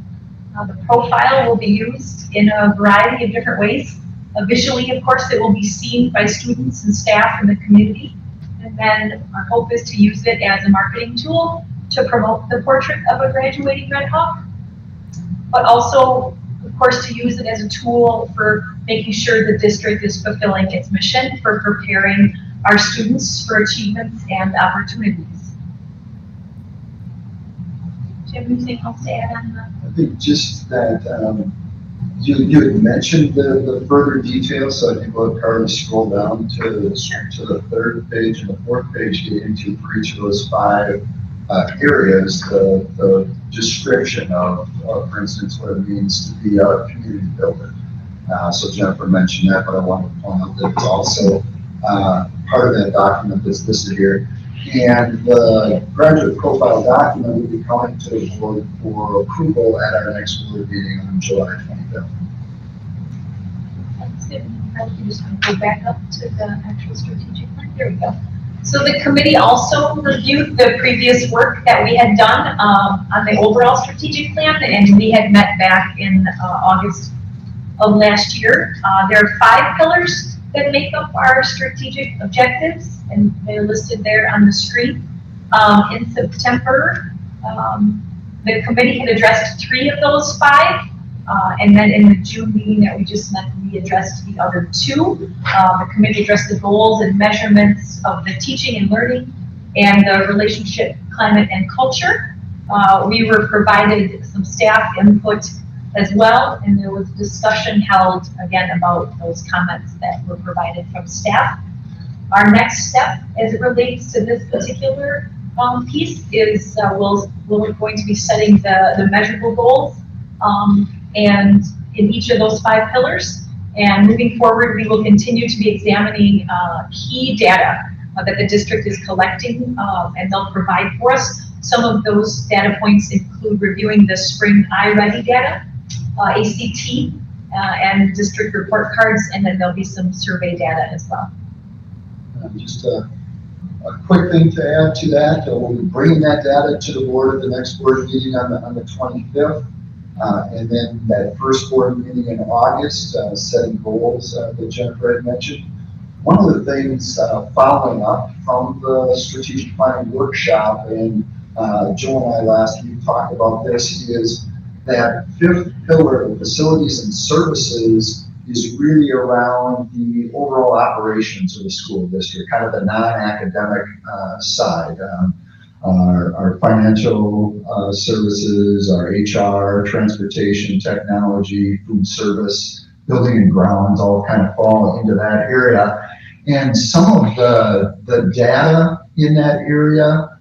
The profile will be used in a variety of different ways. Visually, of course, it will be seen by students and staff in the community. And then our hope is to use it as a marketing tool to promote the portrait of a graduating Red Hawk, but also, of course, to use it as a tool for making sure the district is fulfilling its mission for preparing our students for achievements and opportunities. Do you have anything else to add on that? I think just that you had mentioned the further details, so I think we'll probably scroll down to the 3rd page and the 4th page, get into for each of those 5 areas, the description of, for instance, what it means to be a community builder. So Jennifer mentioned that, but I want to point out that it's also part of that document that's listed here. And the graduate profile document will be coming to the board for approval at our next board meeting on July 25th. That's it. I'm just going to go back up to the actual strategic plan. Here we go. So the committee also reviewed the previous work that we had done on the overall strategic plan, and we had met back in August of last year. There are 5 pillars that make up our strategic objectives, and they're listed there on the screen. In September, the committee had addressed 3 of those 5, and then in the June meeting that we just met, we addressed the other 2. The committee addressed the goals and measurements of the teaching and learning and the relationship, climate, and culture. We were provided some staff input as well, and there was discussion held again about those comments that were provided from staff. Our next step as it relates to this particular piece is we're going to be setting the measurable goals and in each of those 5 pillars. And moving forward, we will continue to be examining key data that the district is collecting, and they'll provide for us. Some of those data points include reviewing the spring iReady data, ACT, and district report cards, and then there'll be some survey data as well. Just a quick thing to add to that, we'll be bringing that data to the board at the next board meeting on the 25th. And then that first board meeting in August, setting goals that Jennifer had mentioned. One of the things following up from the strategic planning workshop, and Joe and I last week talked about this, is that 5th pillar of facilities and services is really around the overall operations of the school district, kind of the non-academic side. Our financial services, our HR, transportation, technology, food service, building and grounds, all kind of fall into that area. And some of the data in that area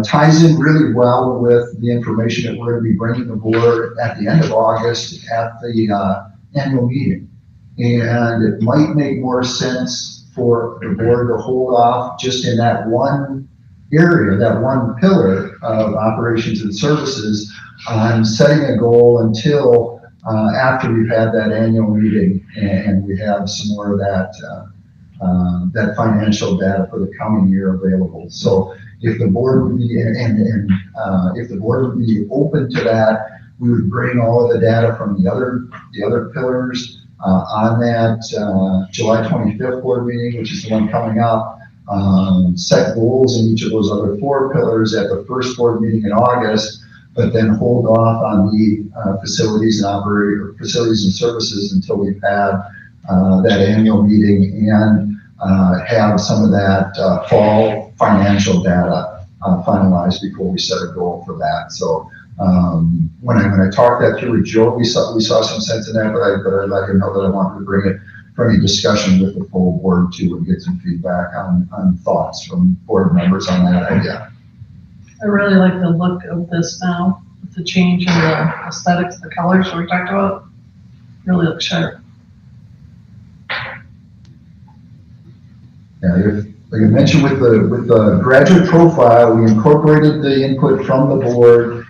ties in really well with the information that we're going to be bringing the board at the end of August at the annual meeting. And it might make more sense for the board to hold off just in that one area, that one pillar of operations and services on setting a goal until after we've had that annual meeting and we have some more of that that financial data for the coming year available. So if the board would be if the board would be open to that, we would bring all of the data from the other pillars on that July 25th board meeting, which is the one coming up. Set goals in each of those other 4 pillars at the first board meeting in August, but then hold off on the facilities and services until we've had that annual meeting and have some of that fall financial data finalized before we set a goal for that. So when I talked that through with Joe, we saw some sense in that, but I let him know that I wanted to bring it for any discussion with the full board too and get some feedback on thoughts from board members on that idea. I really like the look of this now, with the change in the aesthetics, the colors we talked about. Really looks sharp. Yeah, like I mentioned with the graduate profile, we incorporated the input from the board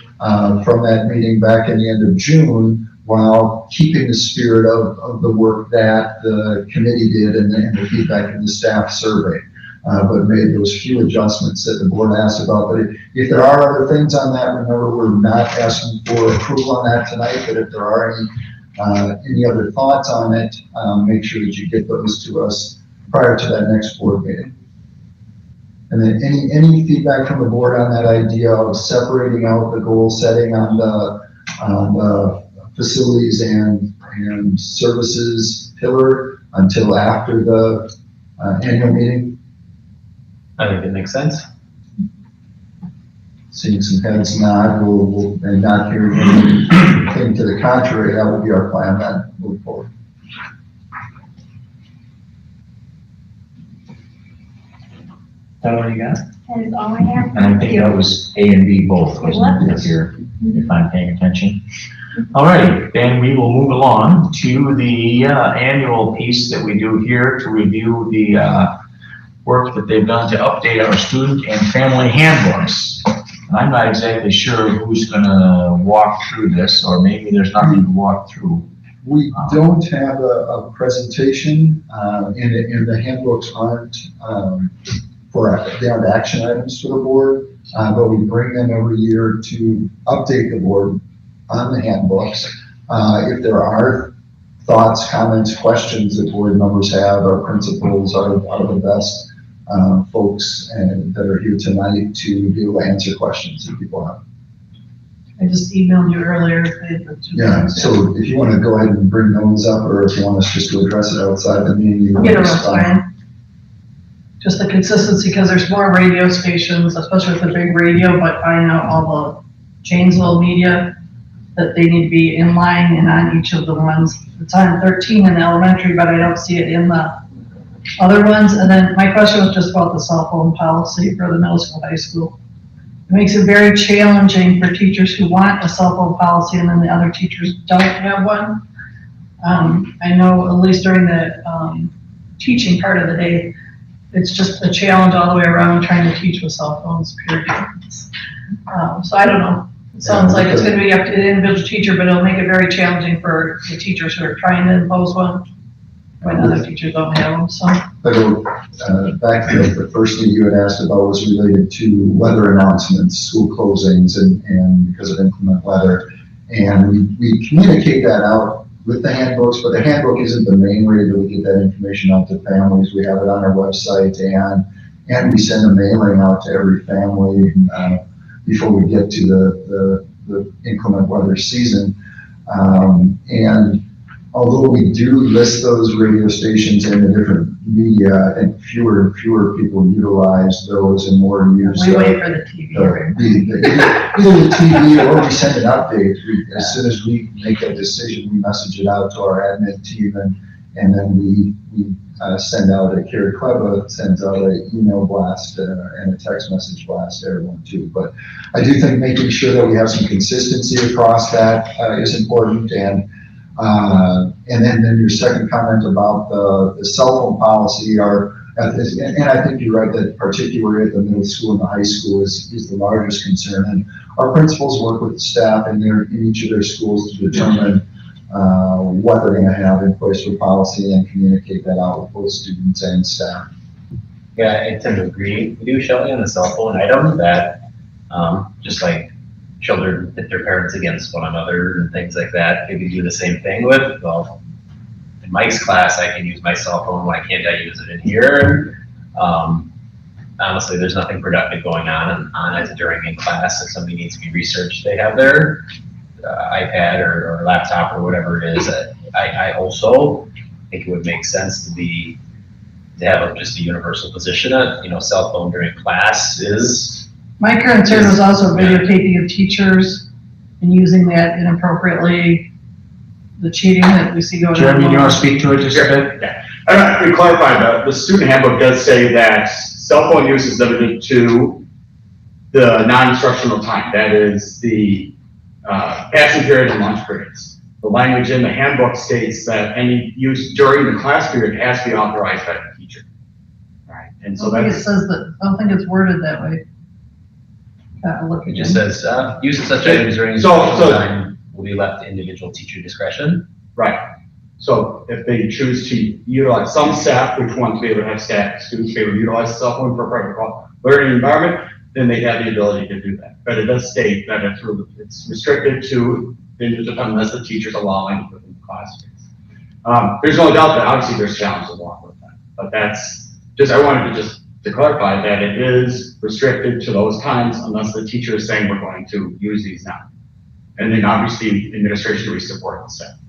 from that meeting back in the end of June, while keeping the spirit of the work that the committee did and the feedback from the staff survey. But made those few adjustments that the board asked about. But if there are other things on that, remember, we're not asking for approval on that tonight, but if there are any other thoughts on it, make sure that you get those to us prior to that next board meeting. And then any feedback from the board on that idea of separating out the goal setting on the facilities and services pillar until after the annual meeting? I think it makes sense. Seeing some heads nod, and not hearing anything to the contrary, that will be our plan then, move forward. That what you got? That is all I have. And I think that was A and B both, wasn't it, if I'm paying attention? All right, then we will move along to the annual piece that we do here to review the work that they've done to update our student and family handbooks. And I'm not exactly sure who's gonna walk through this, or maybe there's nothing to walk through. We don't have a presentation, and the handbooks aren't they aren't action items for the board, but we bring them every year to update the board on the handbooks. If there are thoughts, comments, questions that board members have, our principals are the best folks that are here tonight to be able to answer questions that people have. I just emailed you earlier. Yeah, so if you want to go ahead and bring those up, or if you want us just to address it outside the meeting. Yeah, that's fine. Just the consistency, because there's more radio stations, especially with the big radio, but I know all the Janesville media, that they need to be in line and on each of the ones. It's on 13 in the elementary, but I don't see it in the other ones. And then my question was just about the cell phone policy for the middle school, high school. It makes it very challenging for teachers who want a cell phone policy and then the other teachers don't have one. I know at least during the teaching part of the day, it's just a challenge all the way around trying to teach with cell phones, period. So I don't know. It sounds like it's going to be up to the individual teacher, but it'll make it very challenging for the teachers who are trying to impose one when other teachers don't have them, so. Back to the first thing you had asked about was related to weather announcements, school closings, and because of inclement weather. And we communicate that out with the handbooks, but the handbook isn't the main way that we get that information out to families. We have it on our website, and we send a mailing out to every family before we get to the inclement weather season. And although we do list those radio stations in the different media, I think fewer and fewer people utilize those and more use. We wait for the TV. Either the TV or we send an update. As soon as we make a decision, we message it out to our admin team, and then we send out Carrie Kleba sends out an email blast and a text message blast to everyone too. But I do think making sure that we have some consistency across that is important. And then your second comment about the cell phone policy, our And I think you're right that particularly at the middle school and the high school is the largest concern. And our principals work with the staff in each of their schools to determine what they're going to have in place for policy and communicate that out with both students and staff. Yeah, I tend to agree with you, Shelley, on the cell phone item that, just like children hit their parents against one another and things like that, maybe do the same thing with, well, in Mike's class, I can use my cell phone, why can't I use it in here? Honestly, there's nothing productive going on it during in class. If somebody needs to be researched, they have their iPad or laptop or whatever it is. I also think it would make sense to have just a universal position. Cell phone during class is. My concern was also videotaping of teachers and using that inappropriately, the cheating that we see going on. Jeremy, you want to speak to it just a bit? Yeah. To clarify, the student handbook does say that cell phone use is limited to the non-instructional time. That is the passing period and lunch periods. The language in the handbook states that any use during the class period has to be authorized by the teacher. Right. And so I don't think it's worded that way. Look It again. just says, use of such items during time will be left to individual teacher discretion. Right. So if they choose to utilize some staff, which want to be able to have students be able to utilize the cell phone for private learning environment, then they have the ability to do that. But it does state that it's restricted to unless the teacher's allowing within the class space. There's no doubt that obviously there's challenges along with that. But that's just, I wanted to clarify that it is restricted to those times unless the teacher is saying we're going to use these now. And then obviously administration will support the staff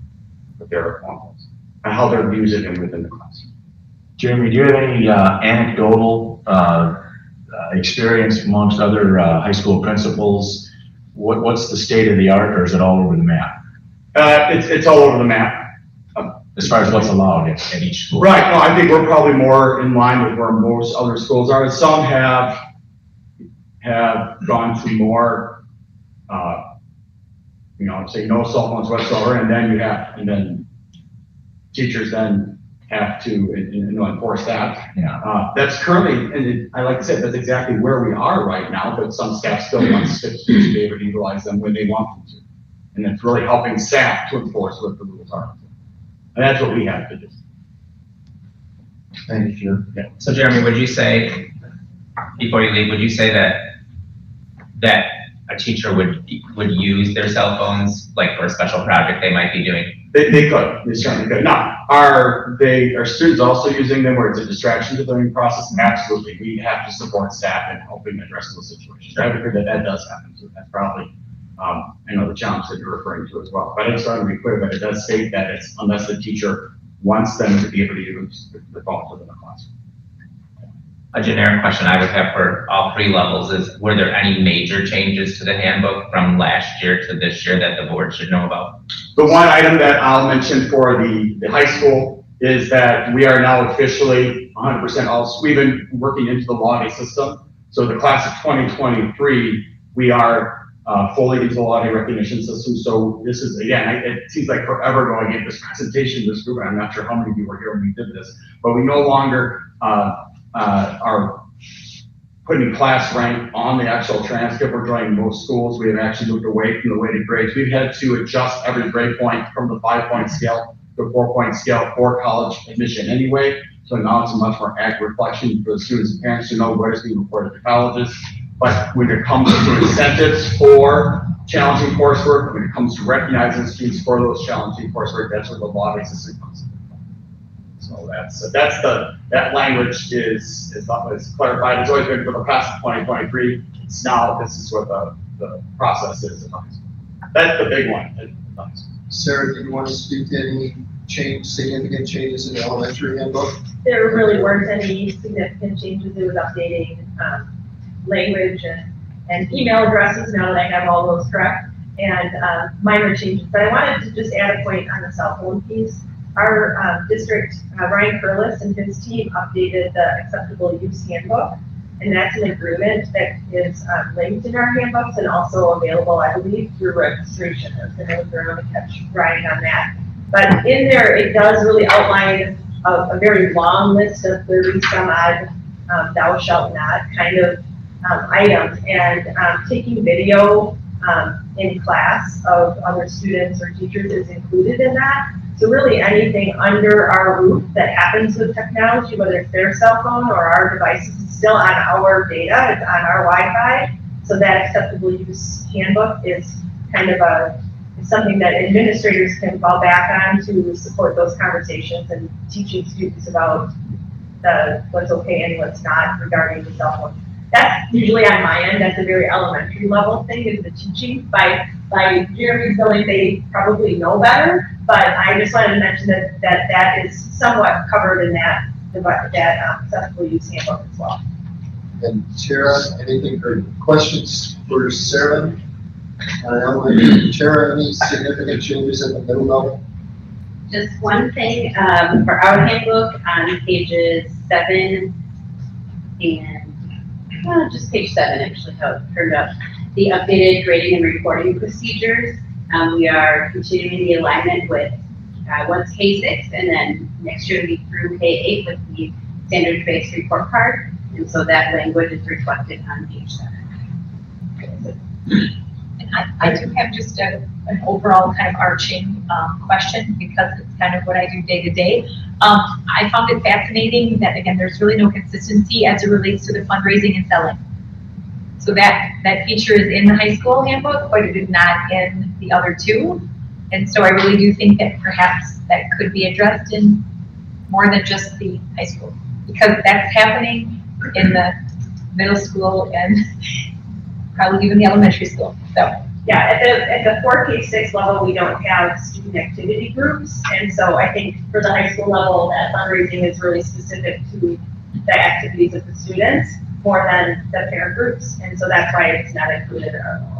with their models and how they're using them within the classroom. Jeremy, do you have any anecdotal experience amongst other high school principals? What's the state of the art, or is it all over the map? It's all over the map. As far as what's allowed at each school? Right, no, I think we're probably more in line with where most other schools are. Some have gone to more, say no cell phones whatsoever, and then teachers then have to enforce that. Yeah. That's currently, and I like I said, that's exactly where we are right now, but some staff still want students to be able to utilize them when they want them to. And it's really helping staff to enforce what the rules are. And that's what we have to do. Thank you. Yeah. So Jeremy, would you say, before you leave, would you say that a teacher would use their cell phones, like for a special project they might be doing? They could, they certainly could. Now, are students also using them where it's a distraction to the learning process? Absolutely. We have to support staff in helping address those situations. I would agree that does happen. So that's probably, the challenge that you're referring to as well. But I just want to be clear that it does state that it's unless the teacher wants them to be able to use the phones within the classroom. A generic question I would have for all three levels is, were there any major changes to the handbook from last year to this year that the board should know about? The one item that I'll mention for the high school is that we are now officially 100% all, we've been working into the lottery system. So the class of 2023, we are fully into the lottery recognition system. So this is, again, it seems like forever going into this presentation to this group, and I'm not sure how many of you were here when we did this, but we no longer are putting class rank on the actual transcript. We're joining most schools. We have actually moved away from the weighted grades. We've had to adjust every grade point from the 5-point scale to a 4-point scale for college admission anyway. So now it's a much more accurate reflection for the students and parents to know what is being reported to colleges. But when it comes to incentives for challenging coursework, when it comes to recognizing students for those challenging coursework, that's where the lottery system comes in. So that language is clarified. It's always been for the class of 2023. It's now, this is what the process is. That's the big one. Sarah, do you want to speak to any significant changes in the elementary handbook? There really weren't any significant changes. It was updating language and email addresses now that I have all those correct, and minor changes. But I wanted to just add a point on the cell phone piece. Our district, Ryan Curlis and his team updated the acceptable use handbook, and that's an agreement that is linked in our handbooks and also available, I believe, through registration. I was going to look around and catch Ryan on that. But in there, it does really outline a very long list of 30 some odd thou shalt not kind of items, and taking video in class of other students or teachers is included in that. So really anything under our roof that happens with technology, whether it's their cell phone or our devices, is still on our data, it's on our Wi-Fi. So that acceptable use handbook is kind of something that administrators can fall back on to support those conversations and teaching students about what's okay and what's not regarding the cell phone. That's usually on my end. That's a very elementary level thing, is the teaching. By Jeremy's building, they probably know better, but I just wanted to mention that is somewhat covered in that accessible use handbook as well. And Tara, anything or questions for Sarah? Tara, any significant changes at the middle level? Just one thing, for our handbook on pages 7 and just page 7 actually, how it turned out. The updated grading and reporting procedures. We are continuing the alignment with once K6 and then next year we through K8 with the standards-based report card. And so that language is reflected on page 7. And I do have just an overall kind of arching question, because it's kind of what I do day to day. I found it fascinating that, again, there's really no consistency as it relates to the fundraising and selling. So that feature is in the high school handbook, but it is not in the other two. And so I really do think that perhaps that could be addressed in more than just the high school, because that's happening in the middle school and probably even the elementary school. So yeah, at the 4K6 level, we don't have student activity groups, and so I think for the high school level, that fundraising is really specific to the activities of the students more than the parent groups, and so that's why it's not included at our level.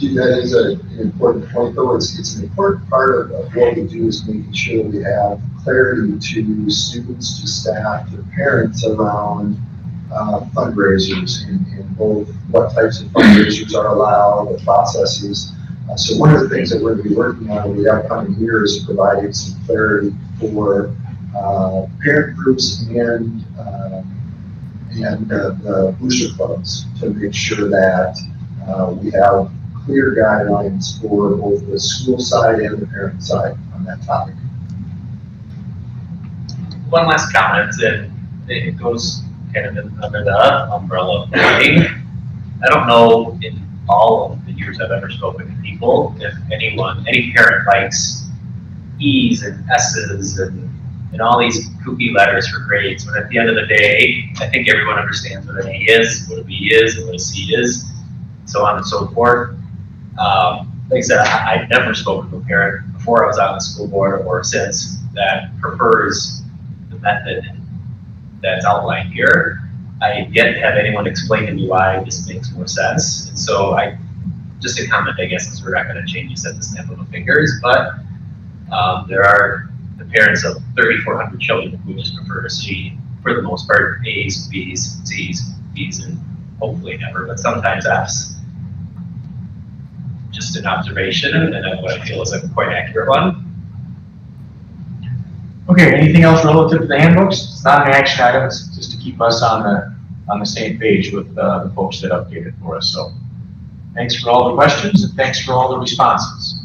That is an important point, though. It's an important part of what we do is making sure we have clarity to students, to staff, to parents around fundraisers and both what types of fundraisers are allowed, the processes. So one of the things that we're going to be working on over the upcoming year is providing some clarity for parent groups and the booster clubs to make sure that we have clear guidelines for both the school side and the parent side on that topic. One last comment, and it goes kind of under the umbrella of grading. I don't know in all of the years I've ever spoken to people if any parent likes E's and S's and all these kooky letters for grades, but at the end of the day, I think everyone understands what an A is, what a B is, and what a C is, so on and so forth. Like I said, I've never spoken to a parent before I was on the school board or since that prefers the method that's outlined here. I yet to have anyone explain to me why this makes more sense. And so just a comment, I guess, is we're not going to change this at the snap of the fingers, but there are the parents of 3,400 children who just prefer to see, for the most part, A's, B's, C's, B's, and hopefully never, but sometimes F's. Just an observation, and what I feel is a quite accurate one. Okay, anything else relative to the handbooks? It's not an action item, it's just to keep us on the same page with the folks that updated for us. So thanks for all the questions and thanks for all the responses.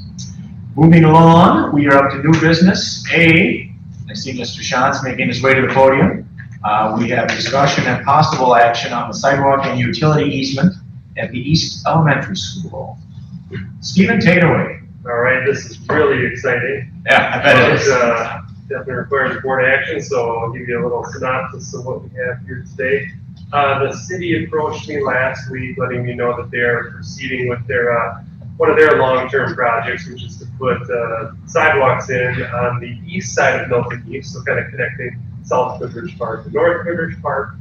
Moving along, we are up to new business. I see Mr. Shantz making his way to the podium. We have discussion and possible action on the sidewalk and utility easement at the East Elementary School. Stephen, take it away. All right, this is really exciting. Yeah, I bet it is. Definitely requires board action, so I'll give you a little synopsis of what we have here today. The city approached me last week letting me know that they're proceeding with their one of their long-term projects, which is to put sidewalks in on the east side of Milton East, so kind of connecting South Goodrich Park to North Goodrich Park.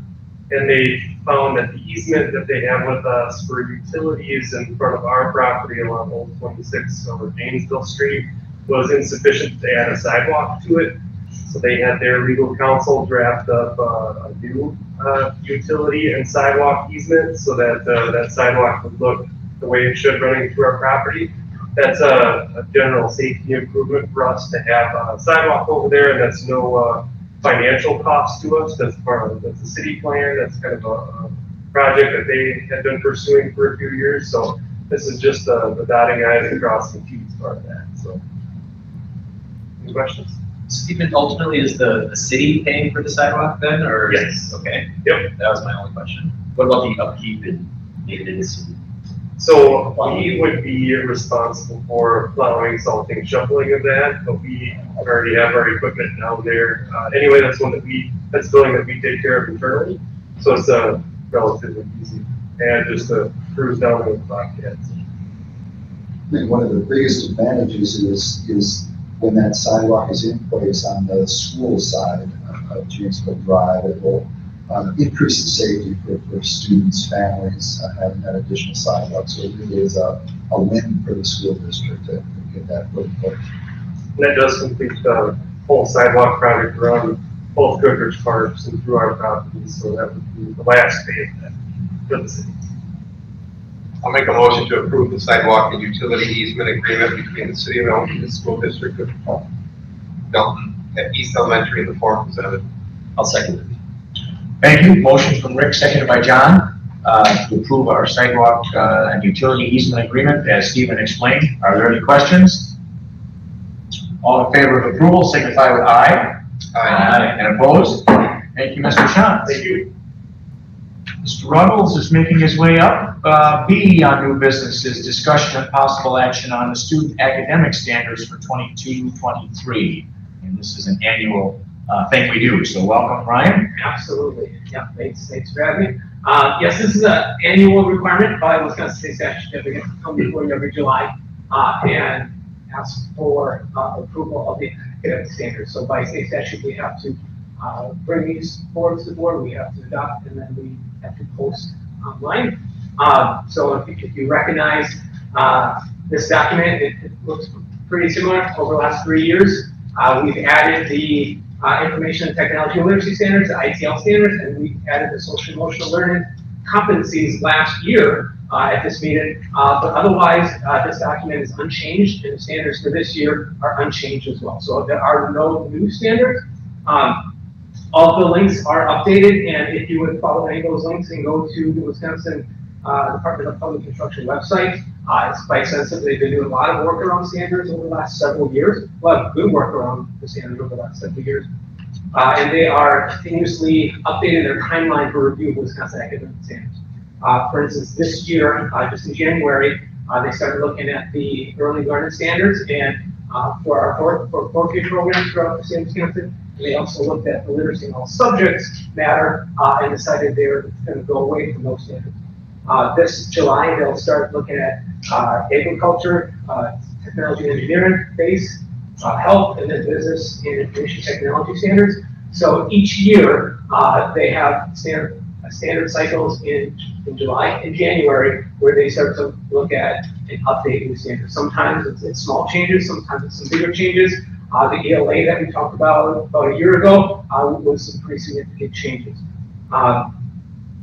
And they found that the easement that they have with us for utilities in front of our property along Old 26 over Janesville Street was insufficient to add a sidewalk to it. So they had their legal counsel draft up a new utility and sidewalk easement so that that sidewalk would look the way it should running through our property. that's a general safety improvement for us to have a sidewalk over there, and that's no financial cost to us. That's that's a city plan. That's kind of a project that they had been pursuing for a few years. So this is just the dotting i's and crossing t's part of that. So, any questions? Stephen, ultimately, is the city paying for the sidewalk then, or? Yes. Okay. Yep. That was my only question. What about the upkeep and maintenance? So we would be responsible for plowing, salting, shoveling of that, but we already have our equipment down there. Anyway, that's that's building that we take care of internally. So it's relatively easy, and just to cruise down with the Bobcats. I think one of the biggest advantages is when that sidewalk is in place on the school side of Janesville Drive, it will increase the safety for students, families, having that additional sidewalk. So it really is a win for the school district to get that put in place. And that does complete the whole sidewalk project around both Goodrich Parks and through our properties. So that would be the last phase of that for the city. I'll make a motion to approve the sidewalk and utility easement agreement between the city of Milton and the school district of Milton at East Elementary in the form presented. I'll second it. Thank you. Motion from Rick, seconded by John, to approve our sidewalk and utility easement agreement as Stephen explained. Are there any questions? All in favor of approval signify with aye. Aye. And opposed? Thank you, Mr. Shantz. Thank you. Mr. Ruggles is making his way up. B on new business is discussion and possible action on the student academic standards for 22-23. And this is an annual thing we do. So welcome, Ryan. Absolutely. Yeah, thanks for having me. Yes, this is an annual requirement by Wisconsin State statute that we have to come before you every July and ask for approval of the academic standards. So by state statute, we have to bring these forward to the board, we have to adopt, and then we have to post online. So if you recognize this document, it looks pretty similar over the last 3 years. We've added the information and technology literacy standards, the ITL standards, and we added the social emotional learning competencies last year at this meeting. But otherwise, this document is unchanged, and the standards for this year are unchanged as well. So there are no new standards. All the links are updated, and if you would follow any of those links and go to the Wisconsin Department of Public Instruction website, it's quite sensitive. They've been doing a lot of work around standards over the last several years, a lot of good work around the standards over the last several years. And they are continuously updating their timeline for review of Wisconsin academic standards. For instance, this year, just in January, they started looking at the early learning standards, and for our 4K programs throughout the state of Wisconsin. They also looked at the literacy in all subjects matter and decided they were going to go away from those standards. This July, they'll start looking at agriculture, technology and engineering base, health, and then business and information technology standards. So each year, they have standard cycles in July and January where they start to look at and update new standards. Sometimes it's small changes, sometimes it's some bigger changes. The ELA that we talked about a year ago was some pretty significant changes.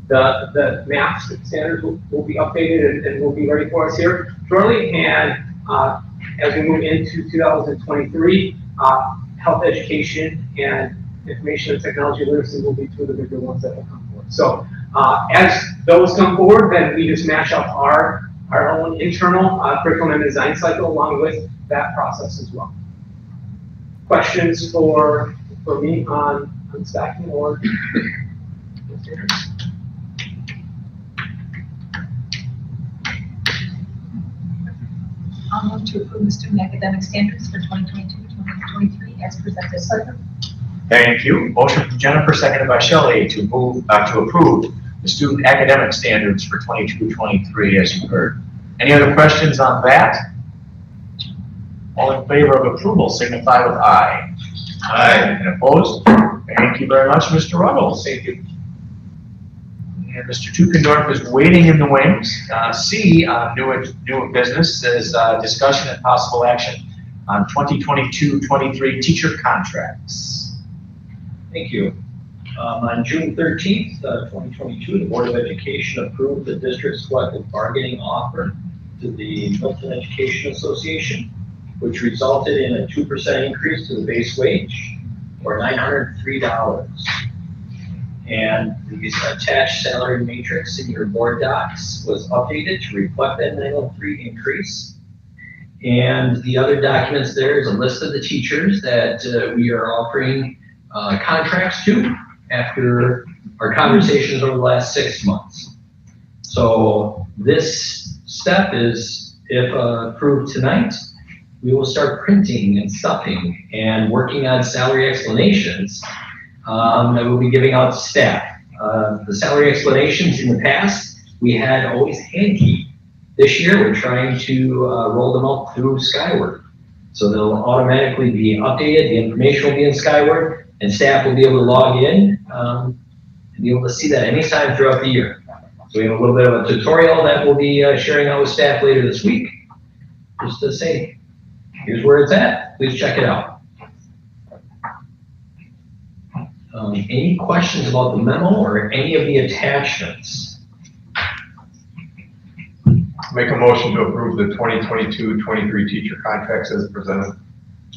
The math standards will be updated and will be ready for us here shortly. And as we move into 2023, health education and information and technology literacy will be two of the bigger ones that will come forward. So as those come forward, then we just match up our own internal curriculum and design cycle along with that process as well. Questions for me on stacking or standards? I'll move to approve the student academic standards for 2022-2023 as presented. Second. Thank you. Motion from Jennifer, seconded by Shelley to approve the student academic standards for 22-23 as you heard. Any other questions on that? All in favor of approval signify with aye. Aye. And opposed? Thank you very much, Mr. Ruggles. Thank you. And Mr. Tukendorf is waiting in the wings. C, new business is discussion and possible action on 2022-23 teacher contracts. Thank you. On June 13th, 2022, the Board of Education approved the district's collective bargaining offer to the Milton Education Association, which resulted in a 2% increase to the base wage, or $903. And the attached salary matrix in your board docs was updated to reflect that 903 increase. And the other documents there is a list of the teachers that we are offering contracts to after our conversations over the last 6 months. So this step is, if approved tonight, we will start printing and stuffing and working on salary explanations that we'll be giving out to staff. The salary explanations in the past, we had always hand keyed. This year, we're trying to roll them out through Skyward. So they'll automatically be updated, the information will be in Skyward, and staff will be able to log in and be able to see that anytime throughout the year. So we have a little bit of a tutorial that we'll be sharing out with staff later this week, just to say, here's where it's at, please check it out. Any questions about the memo or any of the attachments? Make a motion to approve the 2022-23 teacher contracts as presented.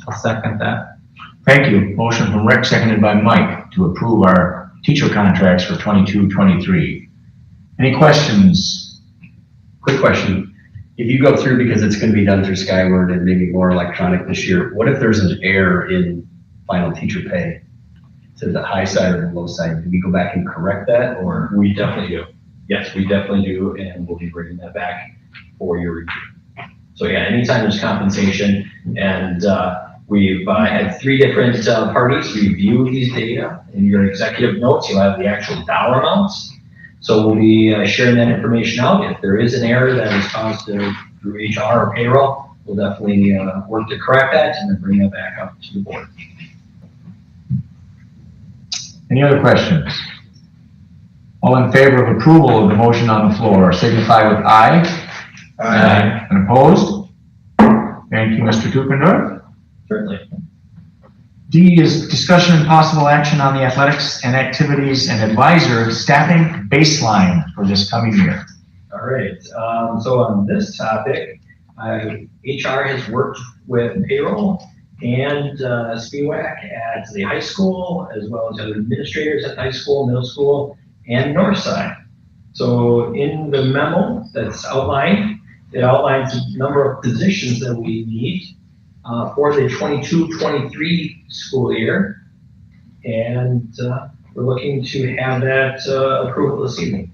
I'll second that. Thank you. Motion from Rick, seconded by Mike, to approve our teacher contracts for 22-23. Any questions? Quick question. If you go through, because it's going to be done through Skyward and maybe more electronic this year, what if there's an error in final teacher pay to the high side or the low side? Do we go back and correct that, or? We definitely do. Yes, we definitely do, and we'll be bringing that back for your review. So yeah, anytime there's compensation, and we've had 3 different parties review these data. In your executive notes, you'll have the actual dollar amounts. So we'll be sharing that information out. If there is an error that is caused through HR or payroll, we'll definitely work to correct that and then bring that back up to the board. Any other questions? All in favor of approval of the motion on the floor, signify with aye. Aye. And opposed? Thank you, Mr. Kukendorf. Certainly. D is discussion and possible action on the athletics and activities and advisor staffing baseline for this coming year. All right, so on this topic, HR has worked with payroll and SPWAC at the high school, as well as other administrators at high school, middle school, and Northside. So in the memo that's outlined, it outlines the number of positions that we need for the 22-23 school year. And we're looking to have that approval this evening.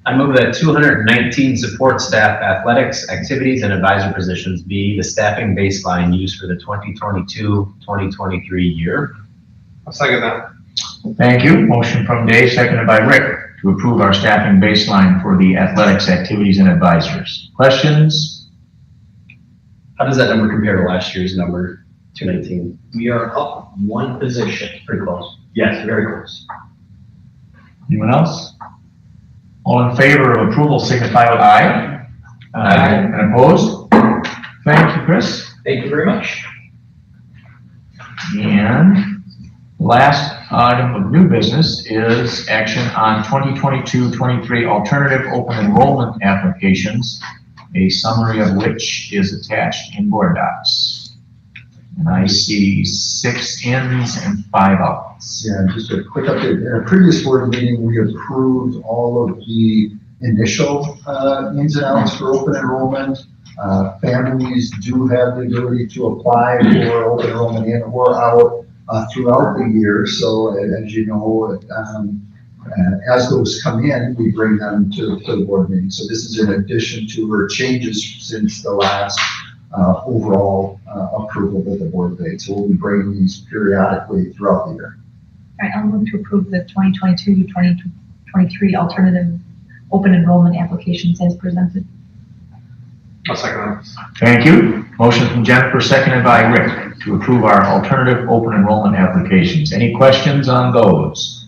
I move that 219 support staff athletics, activities, and advisor positions be the staffing baseline used for the 2022-2023 year. I'll second that. Thank you. Motion from Dave, seconded by Rick, to approve our staffing baseline for the athletics, activities, and advisors. Questions? How does that number compare to last year's number, 219? We are up 1 position. Pretty close. Yes, very close. Anyone else? All in favor of approval signify with aye. Aye. And opposed? Thank you, Chris. Thank you very much. And last item of new business is action on 2022-23 alternative open enrollment applications, a summary of which is attached in board docs. And I see 6 ins and 5 outs. Yeah, just a quick update. At a previous board meeting, we approved all of the initial ins and outs for open enrollment. Families do have the ability to apply for open enrollment in or out throughout the year. So as you know, as those come in, we bring them to the board meeting. So this is in addition to or changes since the last overall approval that the board made. So we'll be bringing these periodically throughout the year. All right, I'll move to approve the 2022-2023 alternative open enrollment applications as presented. I'll second that. Thank you. Motion from Jennifer, seconded by Rick, to approve our alternative open enrollment applications. Any questions on those?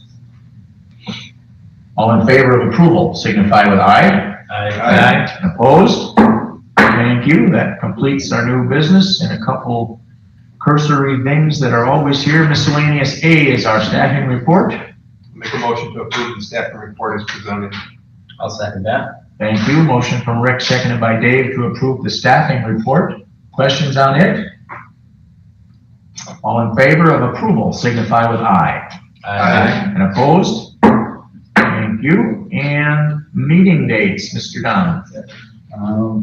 All in favor of approval signify with aye. Aye. And opposed? Thank you. That completes our new business and a couple cursory things that are always here. Miscellaneous A is our staffing report. Make a motion to approve the staffing report as presented. I'll second that. Thank you. Motion from Rick, seconded by Dave to approve the staffing report. Questions on it? All in favor of approval signify with aye. And opposed? Thank you. And meeting dates, Mr. Don.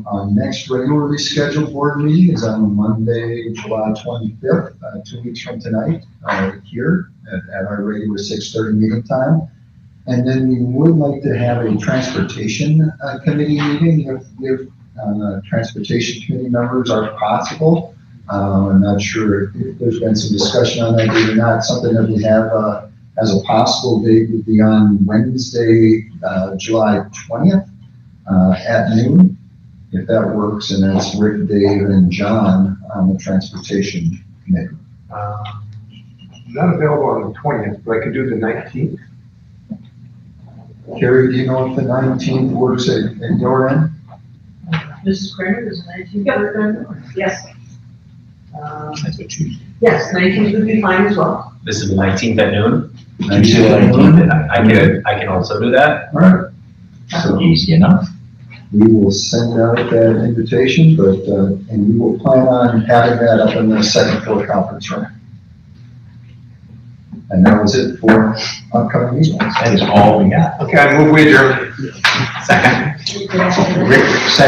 Our next regularly scheduled board meeting is on Monday, July 25th, 2 weeks from tonight, here at our regular 6:30 meeting time. And then we would like to have a transportation committee meeting if transportation committee members are possible. I'm not sure if there's been some discussion on that or not. Something that we have as a possible date would be on Wednesday, July 20th at noon, if that works. And that's Rick, Dave, and John on the transportation committee. Not available on the 20th, but I could do the 19th. Carrie, do you know if the 19th works at your end? Mrs. Kramer, is 19th work? Yes. That's a Tuesday. Yes, 19th would be fine as well. This is the 19th at noon. 19th. I can also do that. All right. So Easy enough. we will send out that invitation, but, and we will plan on having that up in the second floor conference room. And that was it for upcoming meetings. That is all we got. Okay, I move we adjourn. Second. Rick, second.